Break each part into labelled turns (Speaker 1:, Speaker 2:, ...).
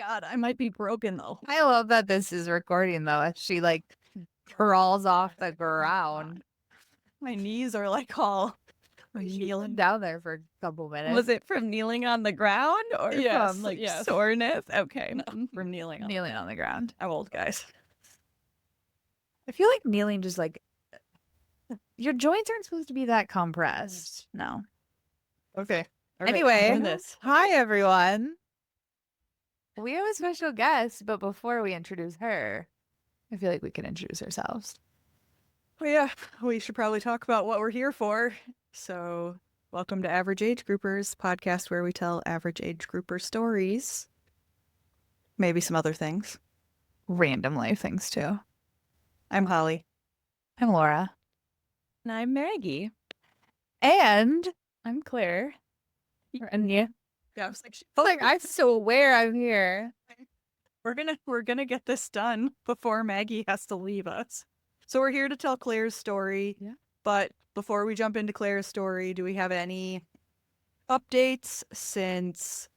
Speaker 1: God, I might be broken though.
Speaker 2: I love that this is recording though. As she like crawls off the ground.
Speaker 1: My knees are like all
Speaker 2: She's
Speaker 1: kneeling.
Speaker 2: down there for a couple minutes.
Speaker 1: Was it from kneeling on the ground or from like
Speaker 2: yes.
Speaker 1: soreness? Okay,
Speaker 2: No,
Speaker 1: from kneeling.
Speaker 2: Kneeling on the ground.
Speaker 1: I'm old, guys.
Speaker 2: I feel like kneeling just like your joints aren't supposed to be that compressed. No.
Speaker 1: Okay. All right,
Speaker 2: Anyway,
Speaker 1: on this.
Speaker 2: hi everyone. We have a special guest, but before we introduce her, I feel like we can introduce ourselves.
Speaker 1: Well, yeah, we should probably talk about what we're here for. So, welcome to Average Age Groupers, podcast where we tell average age grouper stories. Maybe some other things.
Speaker 2: Random life things too.
Speaker 1: I'm Holly.
Speaker 2: I'm Laura.
Speaker 1: And I'm Maggie.
Speaker 2: And I'm Claire. And you?
Speaker 1: Yeah, I was like,
Speaker 2: I swear I'm here.
Speaker 1: we're gonna get this done before Maggie has to leave us. So we're here to tell Claire's story.
Speaker 2: Yeah.
Speaker 1: But before we jump into Claire's story, do we have any updates since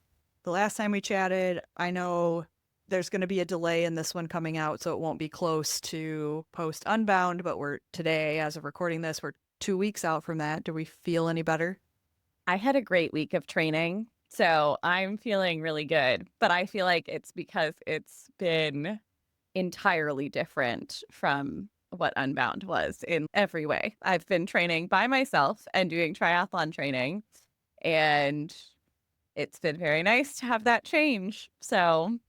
Speaker 1: the last time we chatted? I know there's going to be a delay in this one coming out, so it won't be close to post Unbound, but we're today, as of recording this, we're 2 weeks out from that. Do we feel any better?
Speaker 3: I had a great week of training, so I'm feeling really good. But I feel like it's because it's been entirely different from what Unbound was in every way. I've been training by myself and doing triathlon training, and it's been very nice to have that change. So,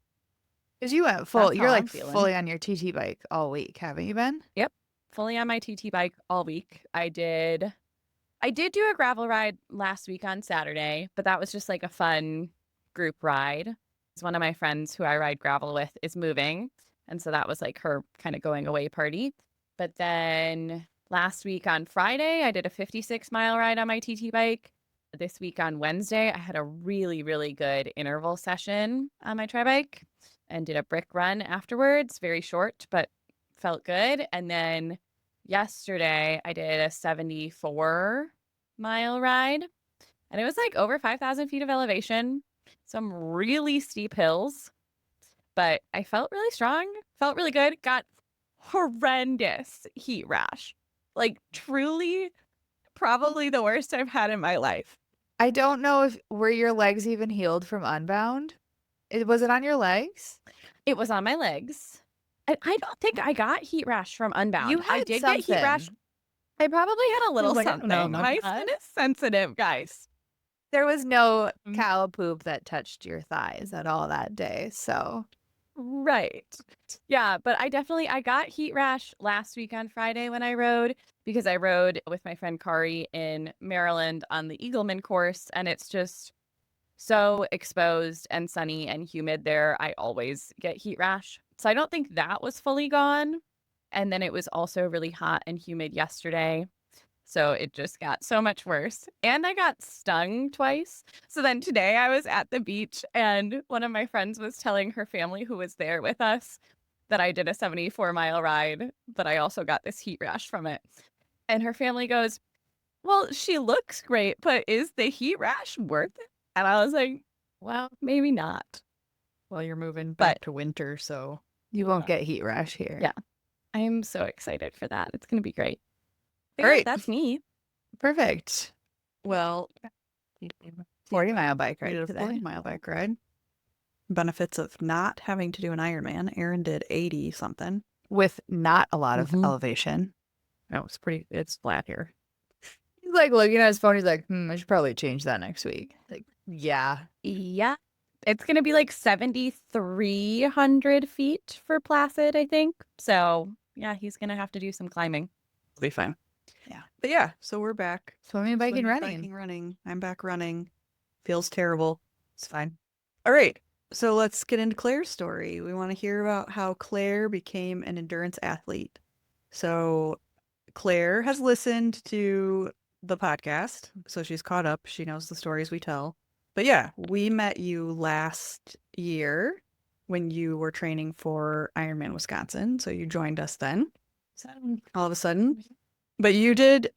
Speaker 2: Because you went full,
Speaker 3: That's
Speaker 2: you're
Speaker 3: how
Speaker 2: like
Speaker 3: I'm feeling.
Speaker 2: fully on your TT bike all week, haven't you been?
Speaker 3: fully on my TT bike all week. I did do a gravel ride last week on Saturday, but that was just like a fun group ride. It's one of my friends who I ride gravel with is moving. And so that was like her kind of going away party. But then last week on Friday, I did a 56-mile ride on my TT bike. This week on Wednesday, I had a really, really good interval session on my tri bike and did a brick run afterwards. Very short, but felt good. And then yesterday, I did a 74-mile ride. And it was like over 5,000 feet of elevation, some really steep hills. But I felt really strong, felt really good, got horrendous heat rash. Like truly, probably the worst I've had in my life.
Speaker 2: I don't know if were your legs even healed from Unbound? Was it on your legs?
Speaker 3: It was on my legs. I don't think I got heat rash from Unbound.
Speaker 2: You
Speaker 3: I
Speaker 2: had
Speaker 3: did get heat rash.
Speaker 2: something.
Speaker 3: I probably had a little
Speaker 1: like, I don't
Speaker 3: something.
Speaker 1: know,
Speaker 3: My
Speaker 1: not
Speaker 3: skin is sensitive, guys.
Speaker 2: There was no
Speaker 3: Mm.
Speaker 2: cow poop that touched your thighs at all that day. So
Speaker 3: Right. Yeah, but I got heat rash last week on Friday when I rode because I rode with my friend Kari in Maryland on the Eagleman course, and it's just so exposed and sunny and humid there. I always get heat rash. So I don't think that was fully gone. And then it was also really hot and humid yesterday. So it just got so much worse. And I got stung twice. So then today I was at the beach and one of my friends was telling her family who was there with us that I did a 74-mile ride, but I also got this heat rash from it. And her family goes, "Well, she looks great, but is the heat rash worth it?" And I was like, well, maybe not.
Speaker 1: Well, you're moving
Speaker 3: But-
Speaker 1: back to winter, so
Speaker 2: you won't get heat rash here.
Speaker 3: Yeah. I'm so excited for that. It's going to be great. But
Speaker 1: Great.
Speaker 3: yeah, that's me.
Speaker 2: Perfect.
Speaker 1: well,
Speaker 2: 40-mile bike
Speaker 1: we
Speaker 2: ride
Speaker 1: did a
Speaker 2: today.
Speaker 1: 40-mile bike ride. Benefits of not having to do an Ironman. Aaron did 80 something.
Speaker 2: With not a lot of
Speaker 1: Mhm.
Speaker 2: elevation.
Speaker 1: No, it's flat here.
Speaker 2: He's like looking at his phone. He's like, I should probably change that next week. Like, yeah.
Speaker 3: Yeah. It's going to be like 7,300 feet for Placid, I think. So yeah, he's going to have to do some climbing.
Speaker 1: It'll be fine.
Speaker 2: Yeah.
Speaker 1: But yeah, so we're back.
Speaker 2: Swimming, biking,
Speaker 1: Swimming,
Speaker 2: running.
Speaker 1: biking, running. I'm back running. Feels terrible. It's fine. All right. So let's get into Claire's story. We want to hear about how Claire became an endurance athlete. So Claire has listened to the podcast, so she's caught up. She knows the stories we tell. But yeah, we met you last year when you were training for Ironman Wisconsin. So you joined us then, all of a sudden. But you did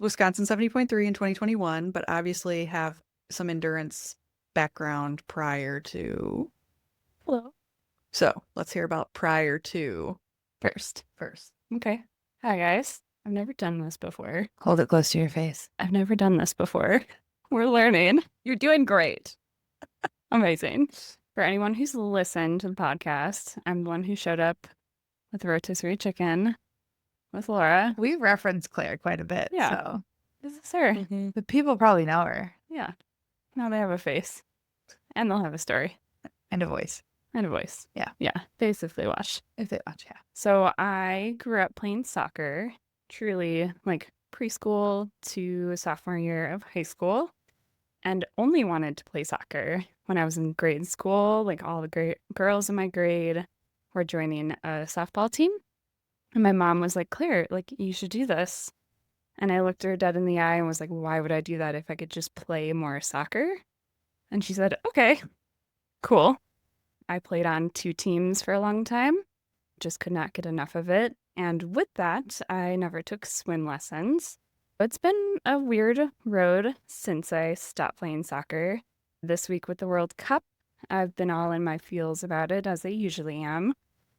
Speaker 1: Wisconsin 70.3 in 2021, but obviously have some endurance background prior to
Speaker 3: Hello.
Speaker 1: So let's hear about prior to
Speaker 3: First.
Speaker 1: first.
Speaker 3: Okay. Hi, guys. I've never done this before.
Speaker 2: Hold it close to your face.
Speaker 3: I've never done this before. We're learning. You're doing great. Amazing. For anyone who's listened to the podcast, I'm the one who showed up with the rotisserie chicken with Laura.
Speaker 2: We reference Claire quite a bit.
Speaker 3: Yeah.
Speaker 2: So
Speaker 3: This is her.
Speaker 2: the people probably know her
Speaker 3: Yeah. Now they have a face. And they'll have a story.
Speaker 2: and a voice
Speaker 3: And a voice.
Speaker 2: Yeah.
Speaker 3: Yeah. Face if they watch.
Speaker 2: if they watch. Yeah.
Speaker 3: So I grew up playing soccer, truly like preschool to sophomore year of high school, and only wanted to play soccer when I was in grade school. Like all the great girls in my grade were joining a softball team. And my mom was like, Claire, like you should do this. And I looked her dead in the eye and was like, why would I do that if I could just play more soccer? And she said, okay, cool. I played on 2 teams for a long time, just could not get enough of it. And with that, I never took swim lessons. It's been a weird road since I stopped playing soccer. This week with the World Cup, I've been all in my feels about it, as I usually am.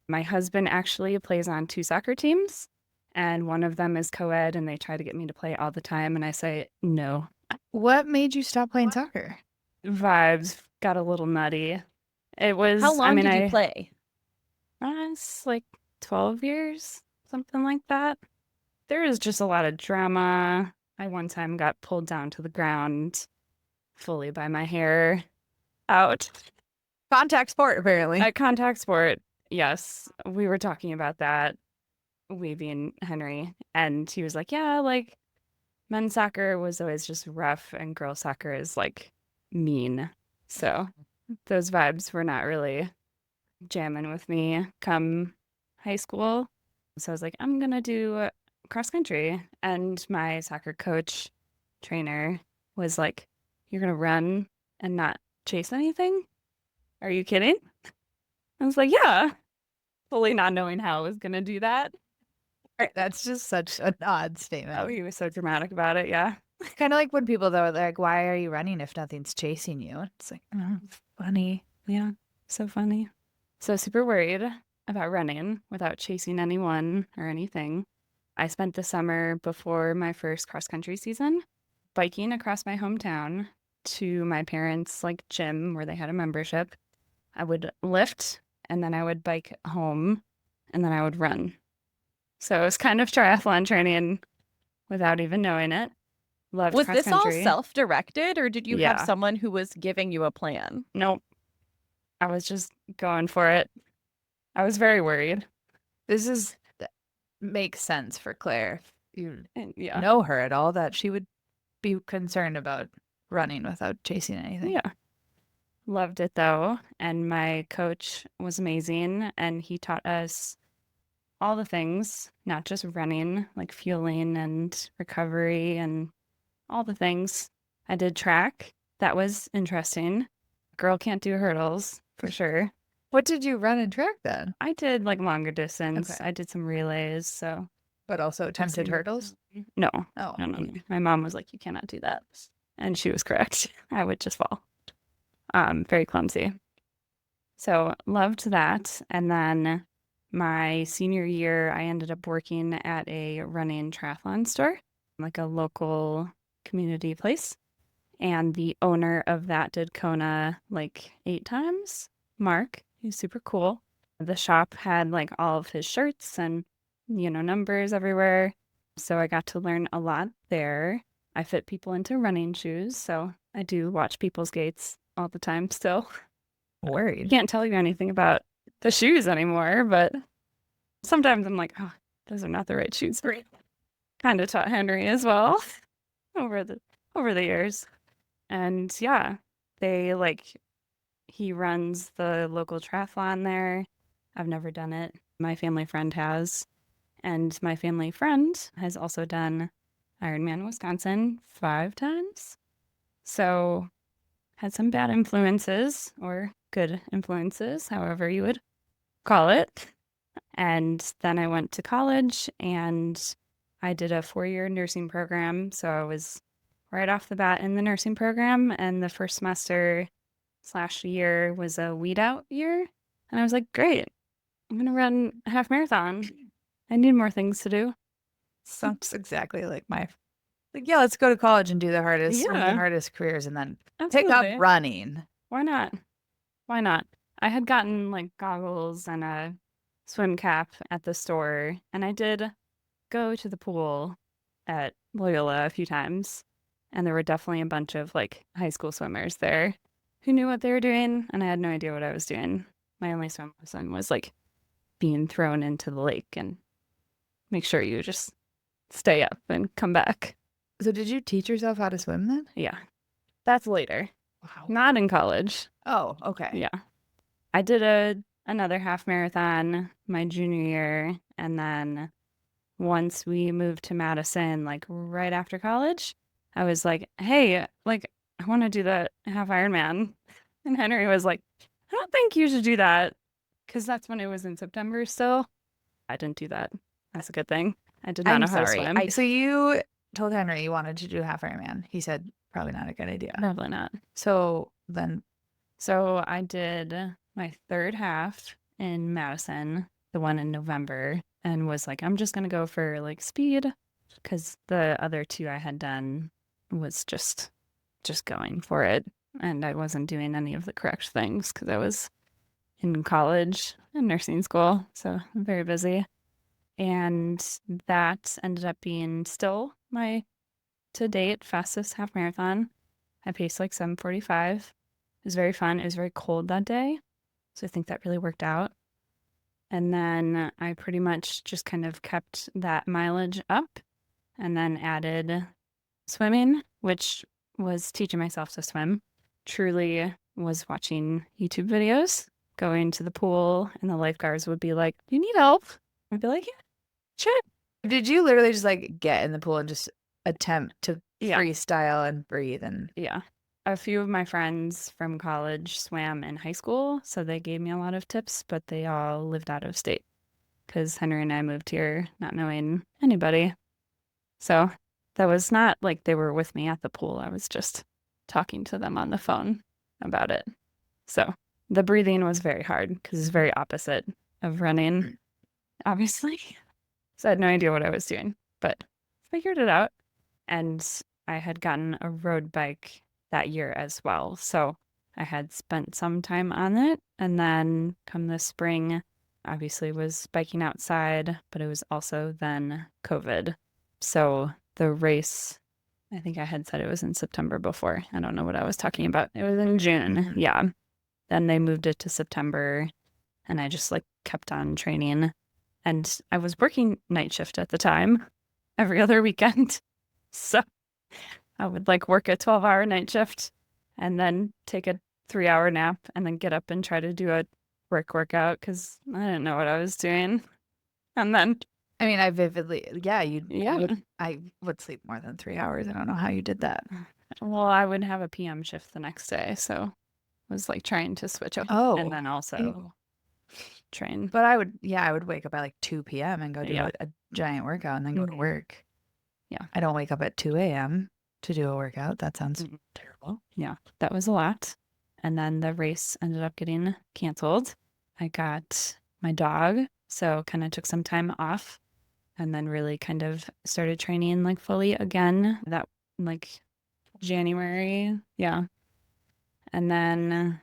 Speaker 3: My husband actually plays on 2 soccer teams, and one of them is co-ed, and they try to get me to play all the time, and I say, no.
Speaker 2: What made you stop playing soccer?
Speaker 3: Vibes got a little nutty. It was,
Speaker 1: How long did you play?
Speaker 3: It's like 12 years, something like that. There was just a lot of drama. I one time got pulled down to the ground fully by my hair out.
Speaker 2: Contact sport, apparently.
Speaker 3: At contact sport, yes. We were talking about that, we being Henry, and he was like, yeah, like men's soccer was always just rough and girls soccer is like mean. So those vibes were not really jamming with me come high school. So I was like, I'm going to do cross country. And my soccer coach trainer was like, you're going to run and not chase anything? Are you kidding? I was like, yeah. Fully not knowing how I was going to do that.
Speaker 2: That's just such an odd statement.
Speaker 3: Oh, he was so dramatic about it. Yeah.
Speaker 2: Kind of like when people though, they're like, "Why are you running if nothing's chasing you?" It's like, oh, funny.
Speaker 3: Yeah. So funny. So super worried about running without chasing anyone or anything. I spent the summer before my first cross country season biking across my hometown to my parents' like gym where they had a membership. I would lift and then I would bike home and then I would run. So it was kind of triathlon training without even knowing it. Loved
Speaker 1: Was
Speaker 3: cross
Speaker 1: this all
Speaker 3: country.
Speaker 1: self-directed, or did you have
Speaker 3: Yeah.
Speaker 1: someone who was giving you a plan?
Speaker 3: Nope. I was just going for it. I was very worried.
Speaker 2: That makes sense for Claire. If you
Speaker 3: And yeah.
Speaker 2: know her at all, that she would be concerned about running without chasing anything.
Speaker 3: Yeah. Loved it though. And my coach was amazing. And he taught us all the things, not just running, like fueling and recovery and all the things. I did track. That was interesting. Girl can't do hurdles for sure.
Speaker 2: What did you run and track then?
Speaker 3: I did like longer distance.
Speaker 2: Okay.
Speaker 3: I did some relays. So
Speaker 2: But also attempted
Speaker 3: Awesome.
Speaker 2: hurdles?
Speaker 3: no,
Speaker 2: Oh,
Speaker 3: no.
Speaker 2: okay.
Speaker 3: My mom was like, you cannot do that. And she was correct. I would just fall. Very clumsy. So loved that. And then my senior year, I ended up working at a running triathlon store, like a local community place. And the owner of that did Kona like 8 times. Mark, he's super cool. The shop had like all of his shirts and, numbers everywhere. So I got to learn a lot there. I fit people into running shoes. So I do watch people's gaits all the time still.
Speaker 2: Worried.
Speaker 3: Can't tell you anything about the shoes anymore, but sometimes I'm like, oh, those are not the right shoes for you. Kind of taught Henry as well over the years. And yeah, he runs the local triathlon there. I've never done it. My family friend has. And my family friend has also done IRONMAN Wisconsin 5 times. So had some bad influences or good influences, however you would call it. And then I went to college and I did a 4-year nursing program. So I was right off the bat in the nursing program. And the first semester /year was a weed out year.
Speaker 4: And I was like, great, I'm going to run a half marathon. I need more things to do.
Speaker 2: Sounds exactly like like, yeah, let's go to college and do one of the
Speaker 4: Yeah.
Speaker 2: hardest careers and then pick
Speaker 4: Absolutely.
Speaker 2: up running.
Speaker 4: Why not? Why not? I had gotten like goggles and a swim cap at the store, and I did go to the pool at Loyola a few times, and there were definitely a bunch of like high school swimmers there who knew what they were doing, and I had no idea what I was doing. My only swim lesson was like being thrown into the lake and make sure you just stay up and come back.
Speaker 2: So did you teach yourself how to swim then?
Speaker 4: Yeah. That's later.
Speaker 2: Wow.
Speaker 4: Not in college.
Speaker 2: Oh, okay.
Speaker 4: Yeah. I did another half marathon my junior year, and then once we moved to Madison, like right after college, I was like, hey, like I want to do the half Ironman. And Henry was like, I don't think you should do that, because that's when it was in September still. I didn't do that. That's a good thing. I did not
Speaker 2: I'm
Speaker 4: know how to
Speaker 2: sorry.
Speaker 4: swim.
Speaker 2: So you told Henry you wanted to do half Ironman. He said probably not a good idea.
Speaker 4: Probably not.
Speaker 2: So then,
Speaker 4: So I did my third half in Madison, the one in November, and was like, I'm just going to go for like speed, because the other two I had done was just going for it. And I wasn't doing any of the correct things because I was in college and nursing school. So I'm very busy. And that ended up being still my to date fastest half marathon. I paced like 7:45. It was very fun. It was very cold that day. So I think that really worked out. And then I pretty much just kind of kept that mileage up and then added swimming, which was teaching myself to swim. Truly was watching YouTube videos, going to the pool, and the lifeguards would be like, "Do you need help?" I'd be like, "Yeah, sure."
Speaker 2: did you literally just like get in the pool and just attempt to
Speaker 4: Yeah.
Speaker 2: freestyle and breathe? And
Speaker 4: Yeah. A few of my friends from college swam in high school, so they gave me a lot of tips, but they all lived out of state because Henry and I moved here not knowing anybody. So that was not like they were with me at the pool. I was just talking to them on the phone about it. So the breathing was very hard because it's very opposite of running, obviously. So I had no idea what I was doing, but figured it out. And I had gotten a road bike that year as well. So I had spent some time on it. And then come this spring, obviously was biking outside, but it was also then COVID. So the race, I think I had said it was in September before. I don't know what I was talking about. It was in June. Yeah. Then they moved it to September, and I just like kept on training. And I was working night shift at the time, every other weekend. So I would like work a 12-hour night shift and then take a 3-hour nap and then get up and try to do a workout because I didn't know what I was doing. And then,
Speaker 2: I mean, I vividly, yeah,
Speaker 4: yeah.
Speaker 2: I would sleep more than 3 hours. I don't know how you did that.
Speaker 4: Well, I would have a PM shift the next day. So I was like trying to switch up and then also train.
Speaker 2: But I would wake up at like 2 p.m. and go do
Speaker 4: Yeah.
Speaker 2: a giant workout and then go to
Speaker 4: Mhm.
Speaker 2: work.
Speaker 4: Yeah.
Speaker 2: I don't wake up at 2 a.m. to do a workout. That sounds
Speaker 4: Mm.
Speaker 2: terrible.
Speaker 4: Yeah, that was a lot. And then the race ended up getting canceled. I got my dog, so kind of took some time off and then really kind of started training like fully again that like January. Yeah. And then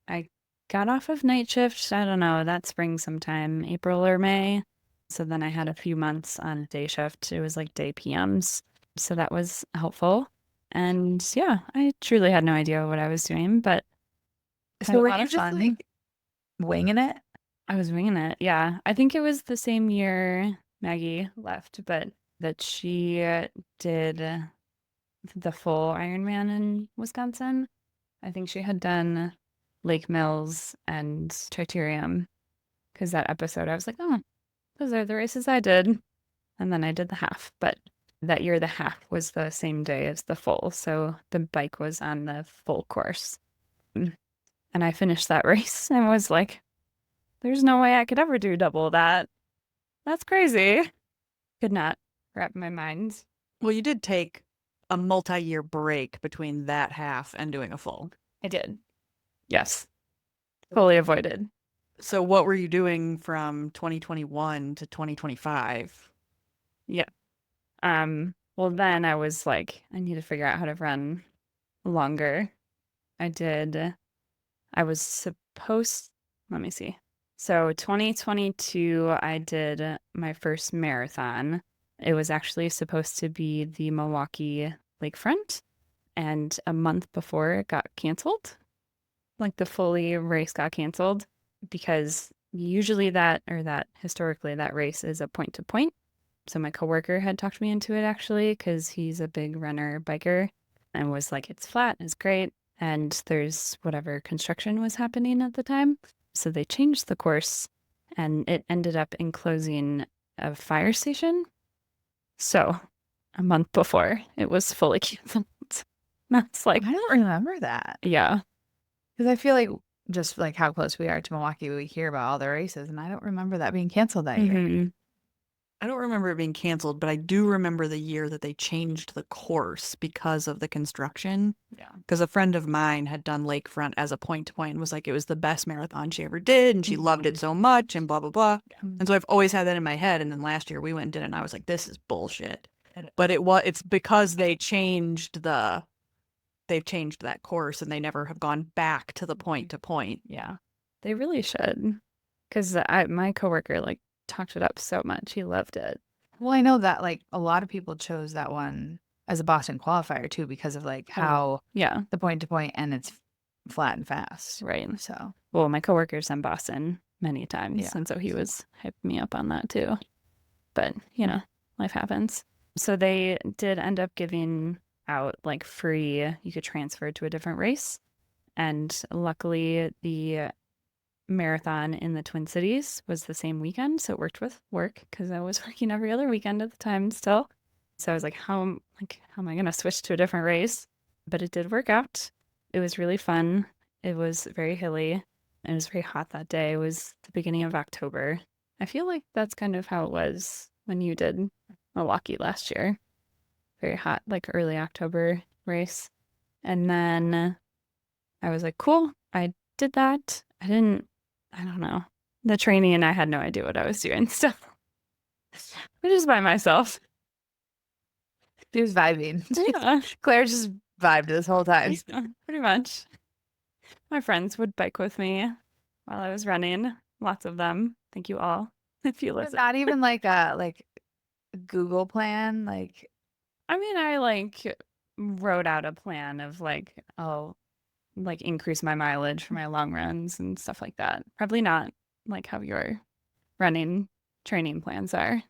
Speaker 4: I got off of night shift, I don't know, that spring sometime, April or May. So then I had a few months on day shift. It was like day PMs. So that was helpful. And yeah, I truly had no idea what I was doing, but
Speaker 2: So were
Speaker 4: a lot
Speaker 2: you
Speaker 4: of
Speaker 2: just
Speaker 4: fun.
Speaker 2: like winging it?
Speaker 4: I was winging it. Yeah. I think it was the same year Maggie left, but that she did the full Ironman in Wisconsin. I think she had done Lake Mills and Tritarium because that episode I was like, oh, those are the races I did. And then I did the half. But that year, the half was the same day as the full. So the bike was on the full course. And I finished that race and was like, there's no way I could ever do double that. That's crazy. Could not wrap my mind.
Speaker 1: Well, you did take a multi-year break between that half and doing a full.
Speaker 4: I did. Yes. Fully avoided.
Speaker 1: So what were you doing from 2021 to 2025?
Speaker 4: Yeah. Well, then I was like, I need to figure out how to run longer. I was supposed, let me see. So 2022, I did my first marathon. It was actually supposed to be the Milwaukee Lakefront, and a month before it got canceled. Like the fully race got canceled because usually that historically that race is a point to point. So my coworker had talked me into it actually because he's a big runner biker and was like, it's flat, it's great. And there's whatever construction was happening at the time. So they changed the course and it ended up enclosing a fire station. So a month before it was fully canceled. That's like,
Speaker 2: I don't remember that
Speaker 4: yeah.
Speaker 2: because I feel like just like how close we are to Milwaukee, we hear about all the races, and I don't remember that being canceled that year.
Speaker 4: Mhm.
Speaker 1: I don't remember it being canceled, but I do remember the year that they changed the course because of the construction.
Speaker 4: Yeah.
Speaker 1: Because a friend of mine had done Lakefront as a point to point and was like, it was the best marathon she ever did, and she loved it so much, and blah, blah, blah. And so I've always had that in my head. And then last year we went and did it, and I was like, this is bullshit. But it's because they've changed that course and they never have gone back to the point to point.
Speaker 4: Yeah. They really should. Because my coworker like talked it up so much. He loved it.
Speaker 2: Well, I know that like a lot of people chose that one as a Boston qualifier too because of like how
Speaker 4: Yeah.
Speaker 2: the point to point and it's flat and fast.
Speaker 4: Right.
Speaker 2: So
Speaker 4: Well, my coworker's in Boston many times.
Speaker 2: Yeah.
Speaker 4: And so he was hyping me up on that too. But, you know, life happens. So they did end up giving out like free, you could transfer to a different race. And luckily, the marathon in the Twin Cities was the same weekend. So it worked with work because I was working every other weekend at the time still. So I was like, how am I going to switch to a different race? But it did work out. It was really fun. It was very hilly. It was very hot that day. It was the beginning of October. I feel like that's kind of how it was when you did Milwaukee last year. Very hot, like early October race. And then I was like, cool, I did that. I don't know. The training, and I had no idea what I was doing still. But just by myself.
Speaker 2: she was vibing.
Speaker 4: Yeah,
Speaker 2: Claire just vibed this whole time.
Speaker 4: pretty much. My friends would bike with me while I was running. Lots of them. Thank you all if you
Speaker 2: But
Speaker 4: listen.
Speaker 2: not even like a Google plan. Like
Speaker 4: I mean, I like wrote out a plan of like, I'll like increase my mileage for my long runs and stuff like that. Probably not like how your running training plans are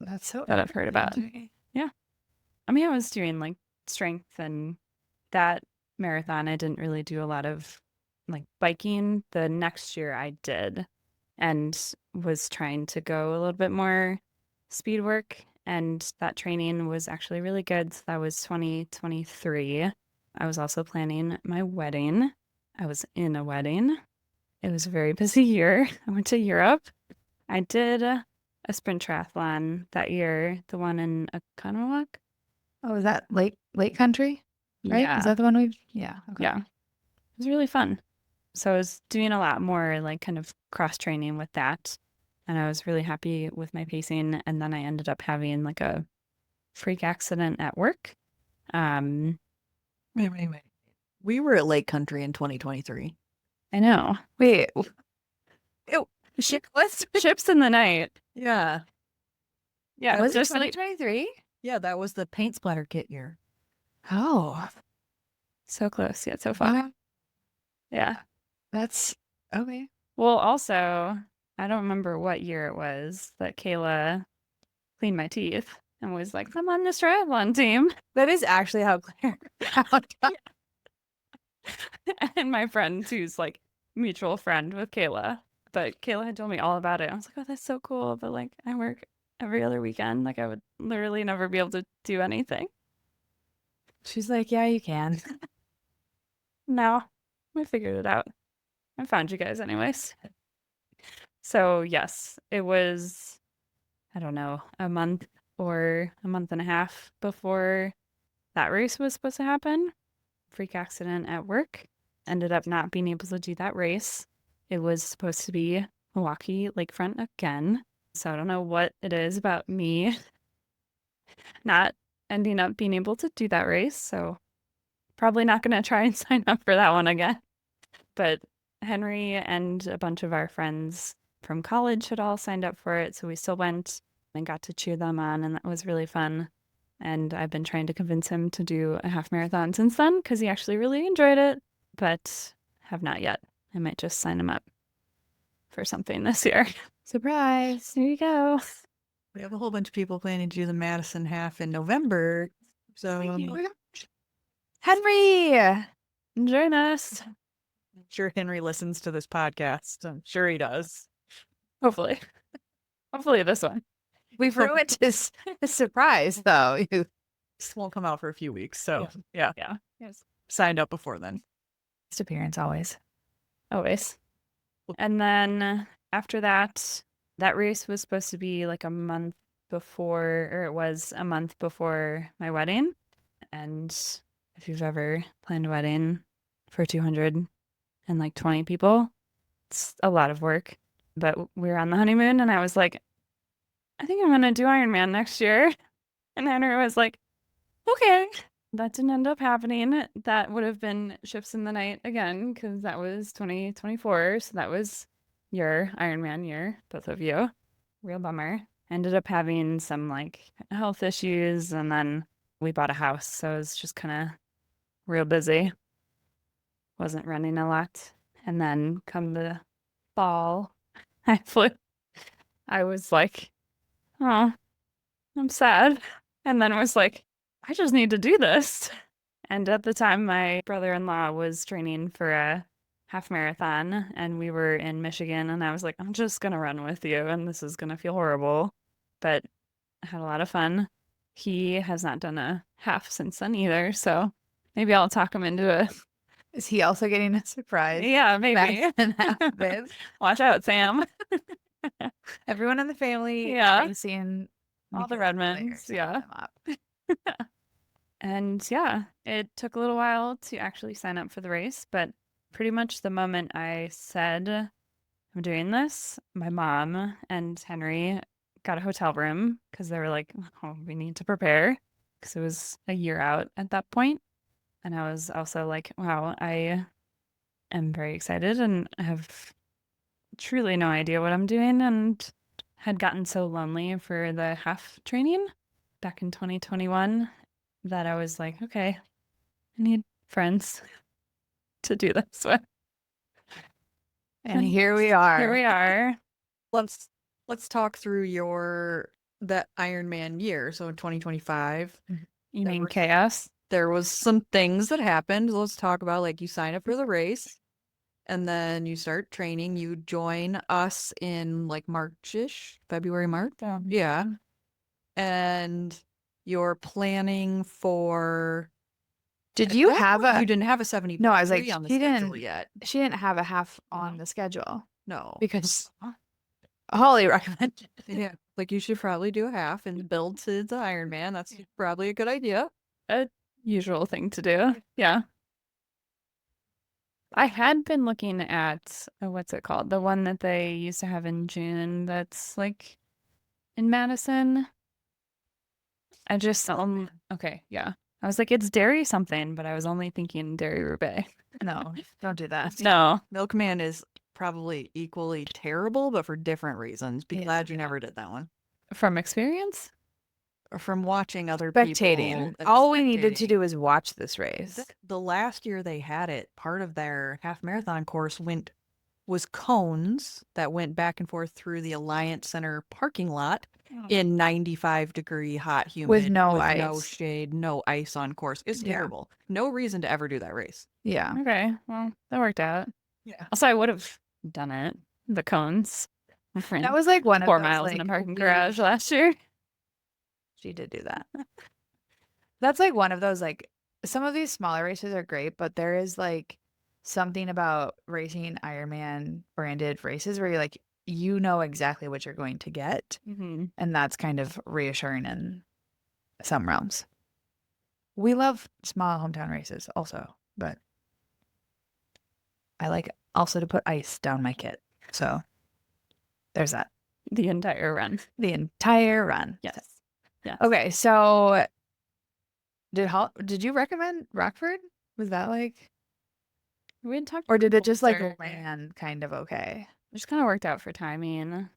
Speaker 2: that's so
Speaker 4: that I've heard about.
Speaker 2: interesting.
Speaker 4: I mean, I was doing like strength and that marathon. I didn't really do a lot of like biking. The next year I did and was trying to go a little bit more speed work. And that training was actually really good. So that was 2023. I was also planning my wedding. I was in a wedding. It was a very busy year. I went to Europe. I did a sprint triathlon that year, the one in Oconomowoc.
Speaker 2: Oh, is that Lake Country? Right?
Speaker 4: Yeah.
Speaker 2: Is that the one we've? Yeah. Okay.
Speaker 4: Yeah. It was really fun. So I was doing a lot more like kind of cross training with that. And I was really happy with my pacing. And then I ended up having like a freak accident at work.
Speaker 1: Wait. We were at Lake Country in 2023.
Speaker 4: I know.
Speaker 2: Wait.
Speaker 4: Ships in the night.
Speaker 1: Yeah.
Speaker 4: Yeah.
Speaker 2: Was it
Speaker 4: just like
Speaker 2: 2023?
Speaker 1: Yeah, that was the paint splatter kit year.
Speaker 2: Oh.
Speaker 4: so close yet so far.
Speaker 2: Wow.
Speaker 4: Yeah.
Speaker 2: That's okay.
Speaker 4: Well, also, I don't remember what year it was that Kayla cleaned my teeth and was like, I'm on this triathlon team.
Speaker 2: That is actually how Claire found out.
Speaker 4: And my friend, who's like mutual friend with Kayla, but Kayla had told me all about it. I was like, oh, that's so cool. But like, I work every other weekend. Like, I would literally never be able to do anything.
Speaker 2: She's like, yeah, you can.
Speaker 4: No, we figured it out. I found you guys anyways. So yes, it was, I don't know, a month or a month and a half before that race was supposed to happen. Freak accident at work. Ended up not being able to do that race. It was supposed to be Milwaukee lakefront again. So I don't know what it is about me not ending up being able to do that race. So probably not going to try and sign up for that one again. But Henry and a bunch of our friends from college had all signed up for it. So we still went and got to cheer them on. And that was really fun. And I've been trying to convince him to do a half marathon since then because he actually really enjoyed it, but have not yet. I might just sign him up for something this year.
Speaker 2: Surprise.
Speaker 4: There you go.
Speaker 1: We have a whole bunch of people planning to do the Madison half in November. So
Speaker 2: Henry.
Speaker 4: Join us.
Speaker 1: I'm sure Henry listens to this podcast. I'm sure he does.
Speaker 4: Hopefully. Hopefully this one.
Speaker 2: We've ruined his surprise, though. You
Speaker 1: This won't come out for a few weeks. So yeah.
Speaker 4: Yes.
Speaker 1: Signed up before then.
Speaker 2: First appearance always.
Speaker 4: Always. And then after that, that race was supposed to be like a month before, or it was a month before my wedding. And if you've ever planned a wedding for 220 people, it's a lot of work. But we were on the honeymoon and I was like, I think I'm going to do Ironman next year. And Henry was like, okay. That didn't end up happening. That would have been ships in the night again, because that was 2024. So that was your Ironman year, both of you. Real bummer. Ended up having some like health issues, and then we bought a house. So it was just kind of real busy. Wasn't running a lot. And then come the fall, I flew. I was like, oh, I'm sad. And then was like, I just need to do this. And at the time, my brother-in-law was training for a half marathon, and we were in Michigan, and I was like, I'm just going to run with you, and this is going to feel horrible. But I had a lot of fun. He has not done a half since then either, so maybe I'll talk him into it.
Speaker 2: Is he also getting a surprise?
Speaker 4: Yeah, maybe.
Speaker 2: Madison half with
Speaker 4: Watch out, Sam.
Speaker 2: everyone in the family.
Speaker 4: Yeah.
Speaker 2: Racing
Speaker 4: All the
Speaker 2: because
Speaker 4: Redmonds,
Speaker 2: they're
Speaker 4: yeah.
Speaker 2: setting them up.
Speaker 4: And yeah, it took a little while to actually sign up for the race, but pretty much the moment I said I'm doing this, my mom and Henry got a hotel room because they were like, oh, we need to prepare because it was a year out at that point. And I was also like, wow, I am very excited and have truly no idea what I'm doing, and had gotten so lonely for the half training back in 2021 that I was like, okay, I need friends to do this with.
Speaker 2: And here we are.
Speaker 4: Here we are.
Speaker 1: Let's talk through that Ironman year. So in 2025,
Speaker 4: You
Speaker 1: That
Speaker 4: mean
Speaker 1: was-
Speaker 4: chaos?
Speaker 1: there was some things that happened. Let's talk about, like, you sign up for the race and then you start training. You join us in like March-ish, February, March. Yeah. And you're planning for
Speaker 2: Did
Speaker 1: at
Speaker 2: you
Speaker 1: that
Speaker 2: have
Speaker 1: point,
Speaker 2: a?
Speaker 1: you didn't have a 70
Speaker 2: No, I was like,
Speaker 1: on the
Speaker 2: she
Speaker 1: schedule
Speaker 2: didn't.
Speaker 1: yet.
Speaker 2: She didn't have a half on the schedule
Speaker 1: No.
Speaker 2: because Holly recommended.
Speaker 1: Yeah. Like, you should probably do a half and build to the Ironman. That's probably a good idea.
Speaker 4: Usual thing to do. Yeah. I had been looking at, what's it called? The one that they used to have in June that's like in Madison. I just, okay, yeah. I was like, it's dairy something, but I was only thinking dairy Roubaix.
Speaker 2: No, don't do that.
Speaker 4: No.
Speaker 1: Milkman is probably equally terrible, but for different reasons. Be
Speaker 2: Yeah.
Speaker 1: glad you never did that one.
Speaker 4: From experience?
Speaker 1: Or from watching other
Speaker 2: Spectating.
Speaker 1: people. and
Speaker 2: All we needed to
Speaker 1: spectating.
Speaker 2: do was watch this race.
Speaker 1: The last year they had it, part of their half marathon course was cones that went back and forth through the Alliance Center parking lot in 95-degree hot, humid,
Speaker 2: no
Speaker 1: no
Speaker 2: ice.
Speaker 1: shade, no ice on course. It's
Speaker 2: Yeah.
Speaker 1: terrible. No reason to ever do that race.
Speaker 2: Yeah.
Speaker 4: Okay, well, that worked out.
Speaker 1: Yeah.
Speaker 4: Also, I would have done it. The cones. My friend.
Speaker 2: That was like one of
Speaker 4: 4
Speaker 2: those,
Speaker 4: miles in
Speaker 2: like,
Speaker 4: a parking
Speaker 2: weird-
Speaker 4: garage last year.
Speaker 2: She did do that. That's like one of those, like, some of these smaller races are great, but there is like something about racing Ironman branded races where you're like, you know exactly what you're going to get.
Speaker 4: Mm-hmm.
Speaker 2: And that's kind of reassuring in some realms. We love small hometown races also, but I like also to put ice down my kit. So there's that.
Speaker 4: The entire run.
Speaker 2: The entire run.
Speaker 4: Yes. Yes.
Speaker 2: Okay, so did you recommend Rockford? Was that like,
Speaker 4: We had talked
Speaker 2: or did it just like
Speaker 4: closer.
Speaker 2: land kind of okay?
Speaker 4: It just kind of worked out for timing.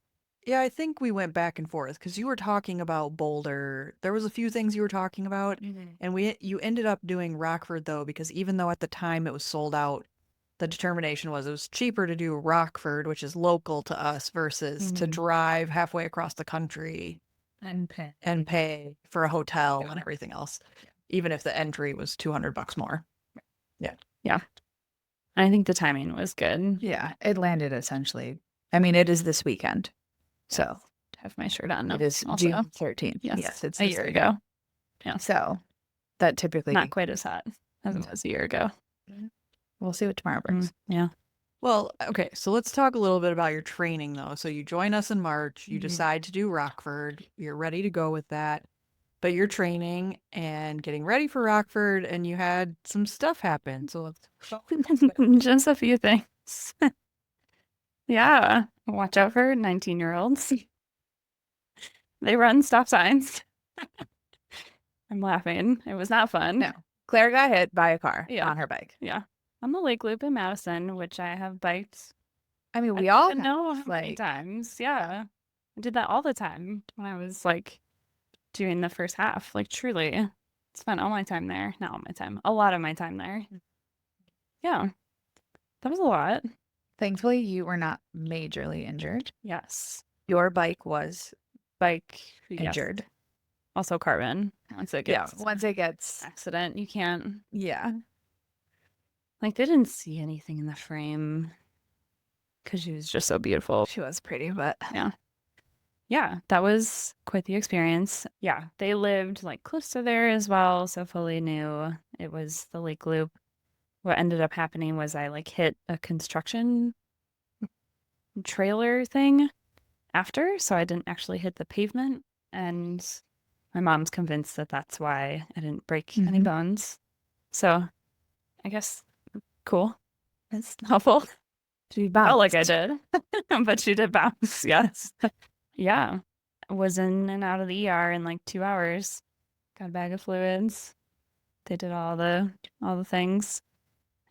Speaker 1: Yeah, I think we went back and forth because you were talking about Boulder. There was a few things you were talking about, and you ended up doing Rockford though, because even though at the time it was sold out, the determination was it was cheaper to do Rockford, which is local to us, versus to drive halfway across the country
Speaker 2: And
Speaker 1: pay for a hotel and everything else, even if the entry was $200 more.
Speaker 4: Yeah. I think the timing was good.
Speaker 2: yeah, it landed essentially. I mean, it is this weekend. So
Speaker 4: Have my shirt on.
Speaker 2: it is
Speaker 4: also.
Speaker 2: June 13th.
Speaker 4: Yes,
Speaker 2: it's
Speaker 4: a
Speaker 2: this
Speaker 4: year
Speaker 2: weekend.
Speaker 4: ago.
Speaker 2: So that typically,
Speaker 4: Not quite as hot as it was a year ago.
Speaker 2: we'll see what tomorrow brings.
Speaker 4: Yeah.
Speaker 1: Well, okay, so let's talk a little bit about your training though. So you join us in March, you decide to do Rockford, you're ready to go with that, but you're training and getting ready for Rockford, and you had some stuff happen. So let's
Speaker 4: Just a few things. Yeah. Watch out for 19-year-olds. They run stop signs. I'm laughing. It was not fun.
Speaker 2: No. Claire got hit by a car
Speaker 4: Yeah.
Speaker 2: on her bike.
Speaker 4: Yeah. On the Lake Loop in Madison, which I have biked.
Speaker 2: I mean,
Speaker 4: I
Speaker 2: we
Speaker 4: don't
Speaker 2: all
Speaker 4: even know how
Speaker 2: have,
Speaker 4: many
Speaker 2: like,
Speaker 4: times. Yeah. I did that all the time when I was like doing the first half. Like truly. Spent all my time there. Not all my time. A lot of my time there. Yeah. That was a lot.
Speaker 2: thankfully you were not majorly injured.
Speaker 4: Yes.
Speaker 2: Your bike was
Speaker 4: Bike yes.
Speaker 2: injured.
Speaker 4: Also carbon. Once it
Speaker 2: Yeah,
Speaker 4: gets
Speaker 2: once it gets,
Speaker 4: accident, you can't.
Speaker 2: yeah.
Speaker 4: Like they didn't see anything in the frame because she was just so beautiful.
Speaker 2: She was pretty, but
Speaker 4: Yeah, that was quite the experience. Yeah, they lived like close to there as well, so fully knew it was the Lake Loop. What ended up happening was I like hit a construction trailer thing after, so I didn't actually hit the pavement, and my mom's convinced that that's why I didn't break any bones. So I guess cool. It's helpful.
Speaker 2: she
Speaker 4: Felt like I
Speaker 2: bounced.
Speaker 4: did, but she did bounce. Yes. Yeah. Was in and out of the ER in like 2 hours. Got a bag of fluids. They did all the things.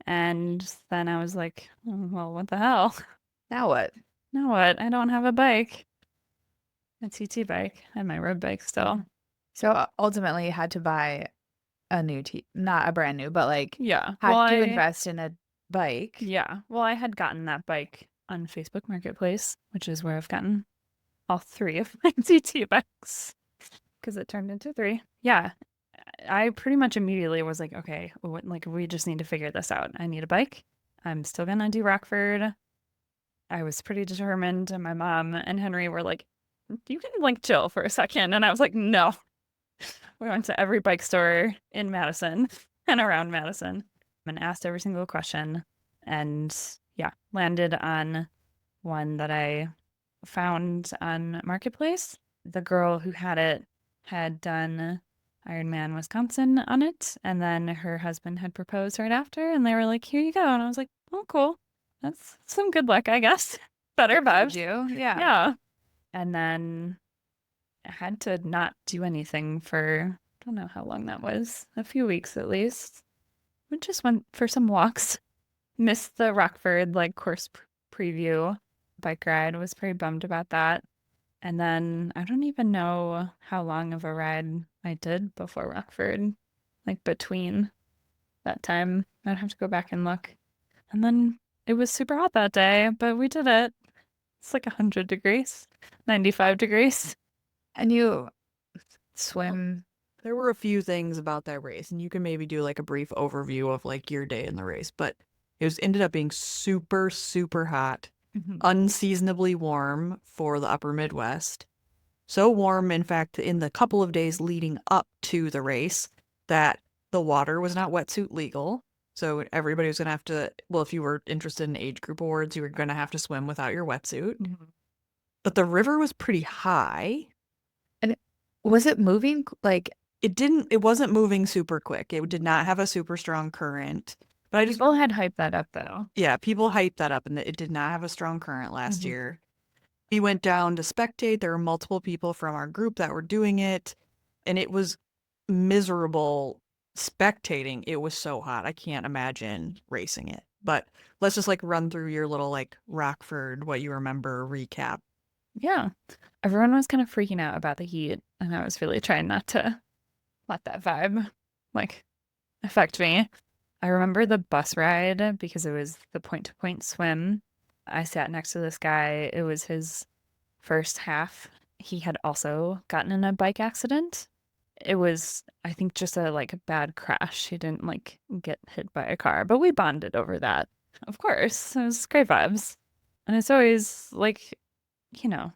Speaker 4: And then I was like, oh, well, what the hell?
Speaker 2: Now what?
Speaker 4: Now what? I don't have a bike. A TT bike. I had my road bike still.
Speaker 2: So ultimately you had to buy a new not a brand new, but like
Speaker 4: Yeah.
Speaker 2: had to invest in a bike.
Speaker 4: Yeah. Well, I had gotten that bike on Facebook Marketplace, which is where I've gotten all 3 of my TT bikes because it turned into 3. Yeah. I pretty much immediately was like, okay, like we just need to figure this out. I need a bike. I'm still going to do Rockford. I was pretty determined. And my mom and Henry were like, you can like chill for a second. And I was like, no. We went to every bike store in Madison and around Madison and asked every single question. And yeah, landed on one that I found on Marketplace. The girl who had it had done IRONMAN Wisconsin on it, and then her husband had proposed right after, and they were like, here you go. And I was like, oh, cool. That's some good luck, I guess. Better vibes.
Speaker 2: You? Yeah.
Speaker 4: Yeah. And then I had to not do anything for, I don't know how long that was, a few weeks at least. We just went for some walks. Missed the Rockford like course preview bike ride. Was pretty bummed about that. And then I don't even know how long of a ride I did before Rockford, like between that time. I'd have to go back and look. And then it was super hot that day, but we did it. It's like 100 degrees, 95 degrees.
Speaker 2: And you swim.
Speaker 1: There were a few things about that race, and you can maybe do like a brief overview of like your day in the race, but it was ended up being super, super hot, unseasonably warm for the upper Midwest. So warm, in fact, in the couple of days leading up to the race, that the water was not wetsuit legal. So everybody was going to have to, well, if you were interested in age group awards, you were going to have to swim without your wetsuit. But the river was pretty high.
Speaker 2: Was it moving? Like,
Speaker 1: It wasn't moving super quick. It did not have a super strong current. But I just,
Speaker 2: People had hyped that up though.
Speaker 1: yeah, people hyped that up and it did not have a strong current last
Speaker 2: Mhm.
Speaker 1: year. We went down to spectate. There were multiple people from our group that were doing it, and it was miserable spectating. It was so hot. I can't imagine racing it. But let's just like run through your little like Rockford, what you remember recap.
Speaker 4: Yeah. Everyone was kind of freaking out about the heat, and I was really trying not to let that vibe like affect me. I remember the bus ride because it was the point-to-point swim. I sat next to this guy. It was his first half. He had also gotten in a bike accident. It was, I think, just a like bad crash. He didn't like get hit by a car, but we bonded over that. Of course, it was great vibes. And it's always like, you know,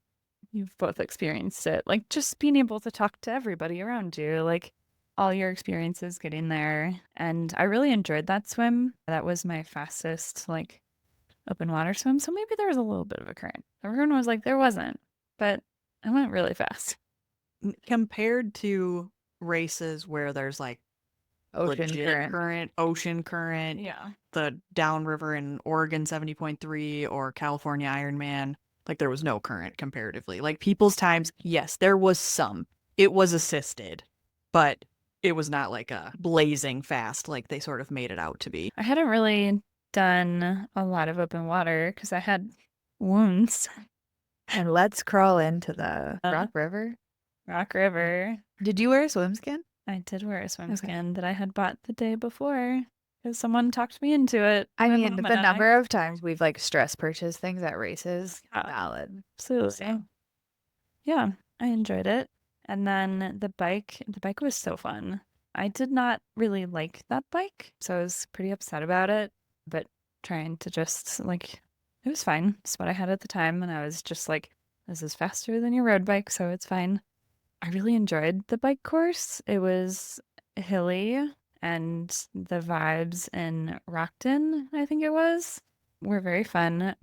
Speaker 4: you've both experienced it. Like just being able to talk to everybody around you, like all your experiences getting there. And I really enjoyed that swim. That was my fastest, like, open water swim. So maybe there was a little bit of a current. Everyone was like, there wasn't, but I went really fast.
Speaker 1: Compared to races where there's like
Speaker 2: Ocean
Speaker 1: legit
Speaker 2: current.
Speaker 1: ocean current,
Speaker 4: Yeah.
Speaker 1: the downriver in Oregon 70.3 or California Ironman, like there was no current comparatively. Like people's times, yes, there was some. It was assisted, but it was not like a blazing fast like they sort of made it out to be.
Speaker 4: I hadn't really done a lot of open water because I had wounds.
Speaker 2: And let's crawl into the
Speaker 4: Uh,
Speaker 2: Rock River.
Speaker 4: Rock River.
Speaker 2: Did you wear a swim skin?
Speaker 4: I did wear a swim
Speaker 2: Okay.
Speaker 4: skin that I had bought the day before because someone talked me into it.
Speaker 2: I
Speaker 4: My
Speaker 2: mean,
Speaker 4: mom
Speaker 2: the
Speaker 4: and I.
Speaker 2: number of times we've like stress purchased things at races,
Speaker 4: Yeah.
Speaker 2: valid.
Speaker 4: Absolutely.
Speaker 2: So,
Speaker 4: Yeah, I enjoyed it. And then the bike was so fun. I did not really like that bike, so I was pretty upset about it, but trying to just like, it was fine. It's what I had at the time, and I was just like, this is faster than your road bike, so it's fine. I really enjoyed the bike course. It was hilly, and the vibes in Rockton, I think it was, were very fun.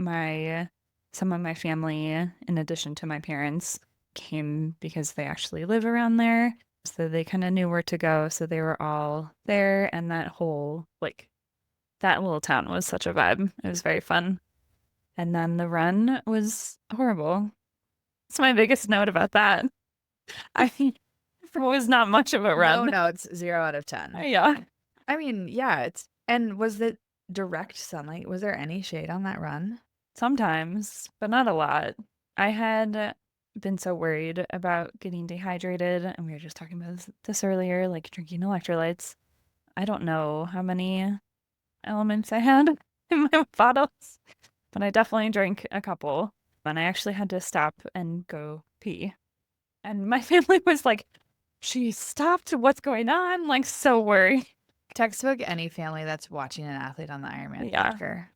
Speaker 4: Some of my family, in addition to my parents, came because they actually live around there. So they kind of knew where to go. So they were all there. And that whole, like, that little town was such a vibe. It was very fun. And then the run was horrible. That's my biggest note about that. I mean, it was not much of a run.
Speaker 2: no, it's 0 out of 10.
Speaker 4: Yeah.
Speaker 2: I mean, yeah, and was it direct sunlight? Was there any shade on that run?
Speaker 4: Sometimes, but not a lot. I had been so worried about getting dehydrated, and we were just talking about this earlier, like drinking electrolytes. I don't know how many elements I had in my bottles, but I definitely drank a couple. And I actually had to stop and go pee. And my family was like, she stopped. What's going on? Like, so worried.
Speaker 2: Textbook any family that's watching an athlete on the Ironman
Speaker 4: Yeah.
Speaker 2: Packer.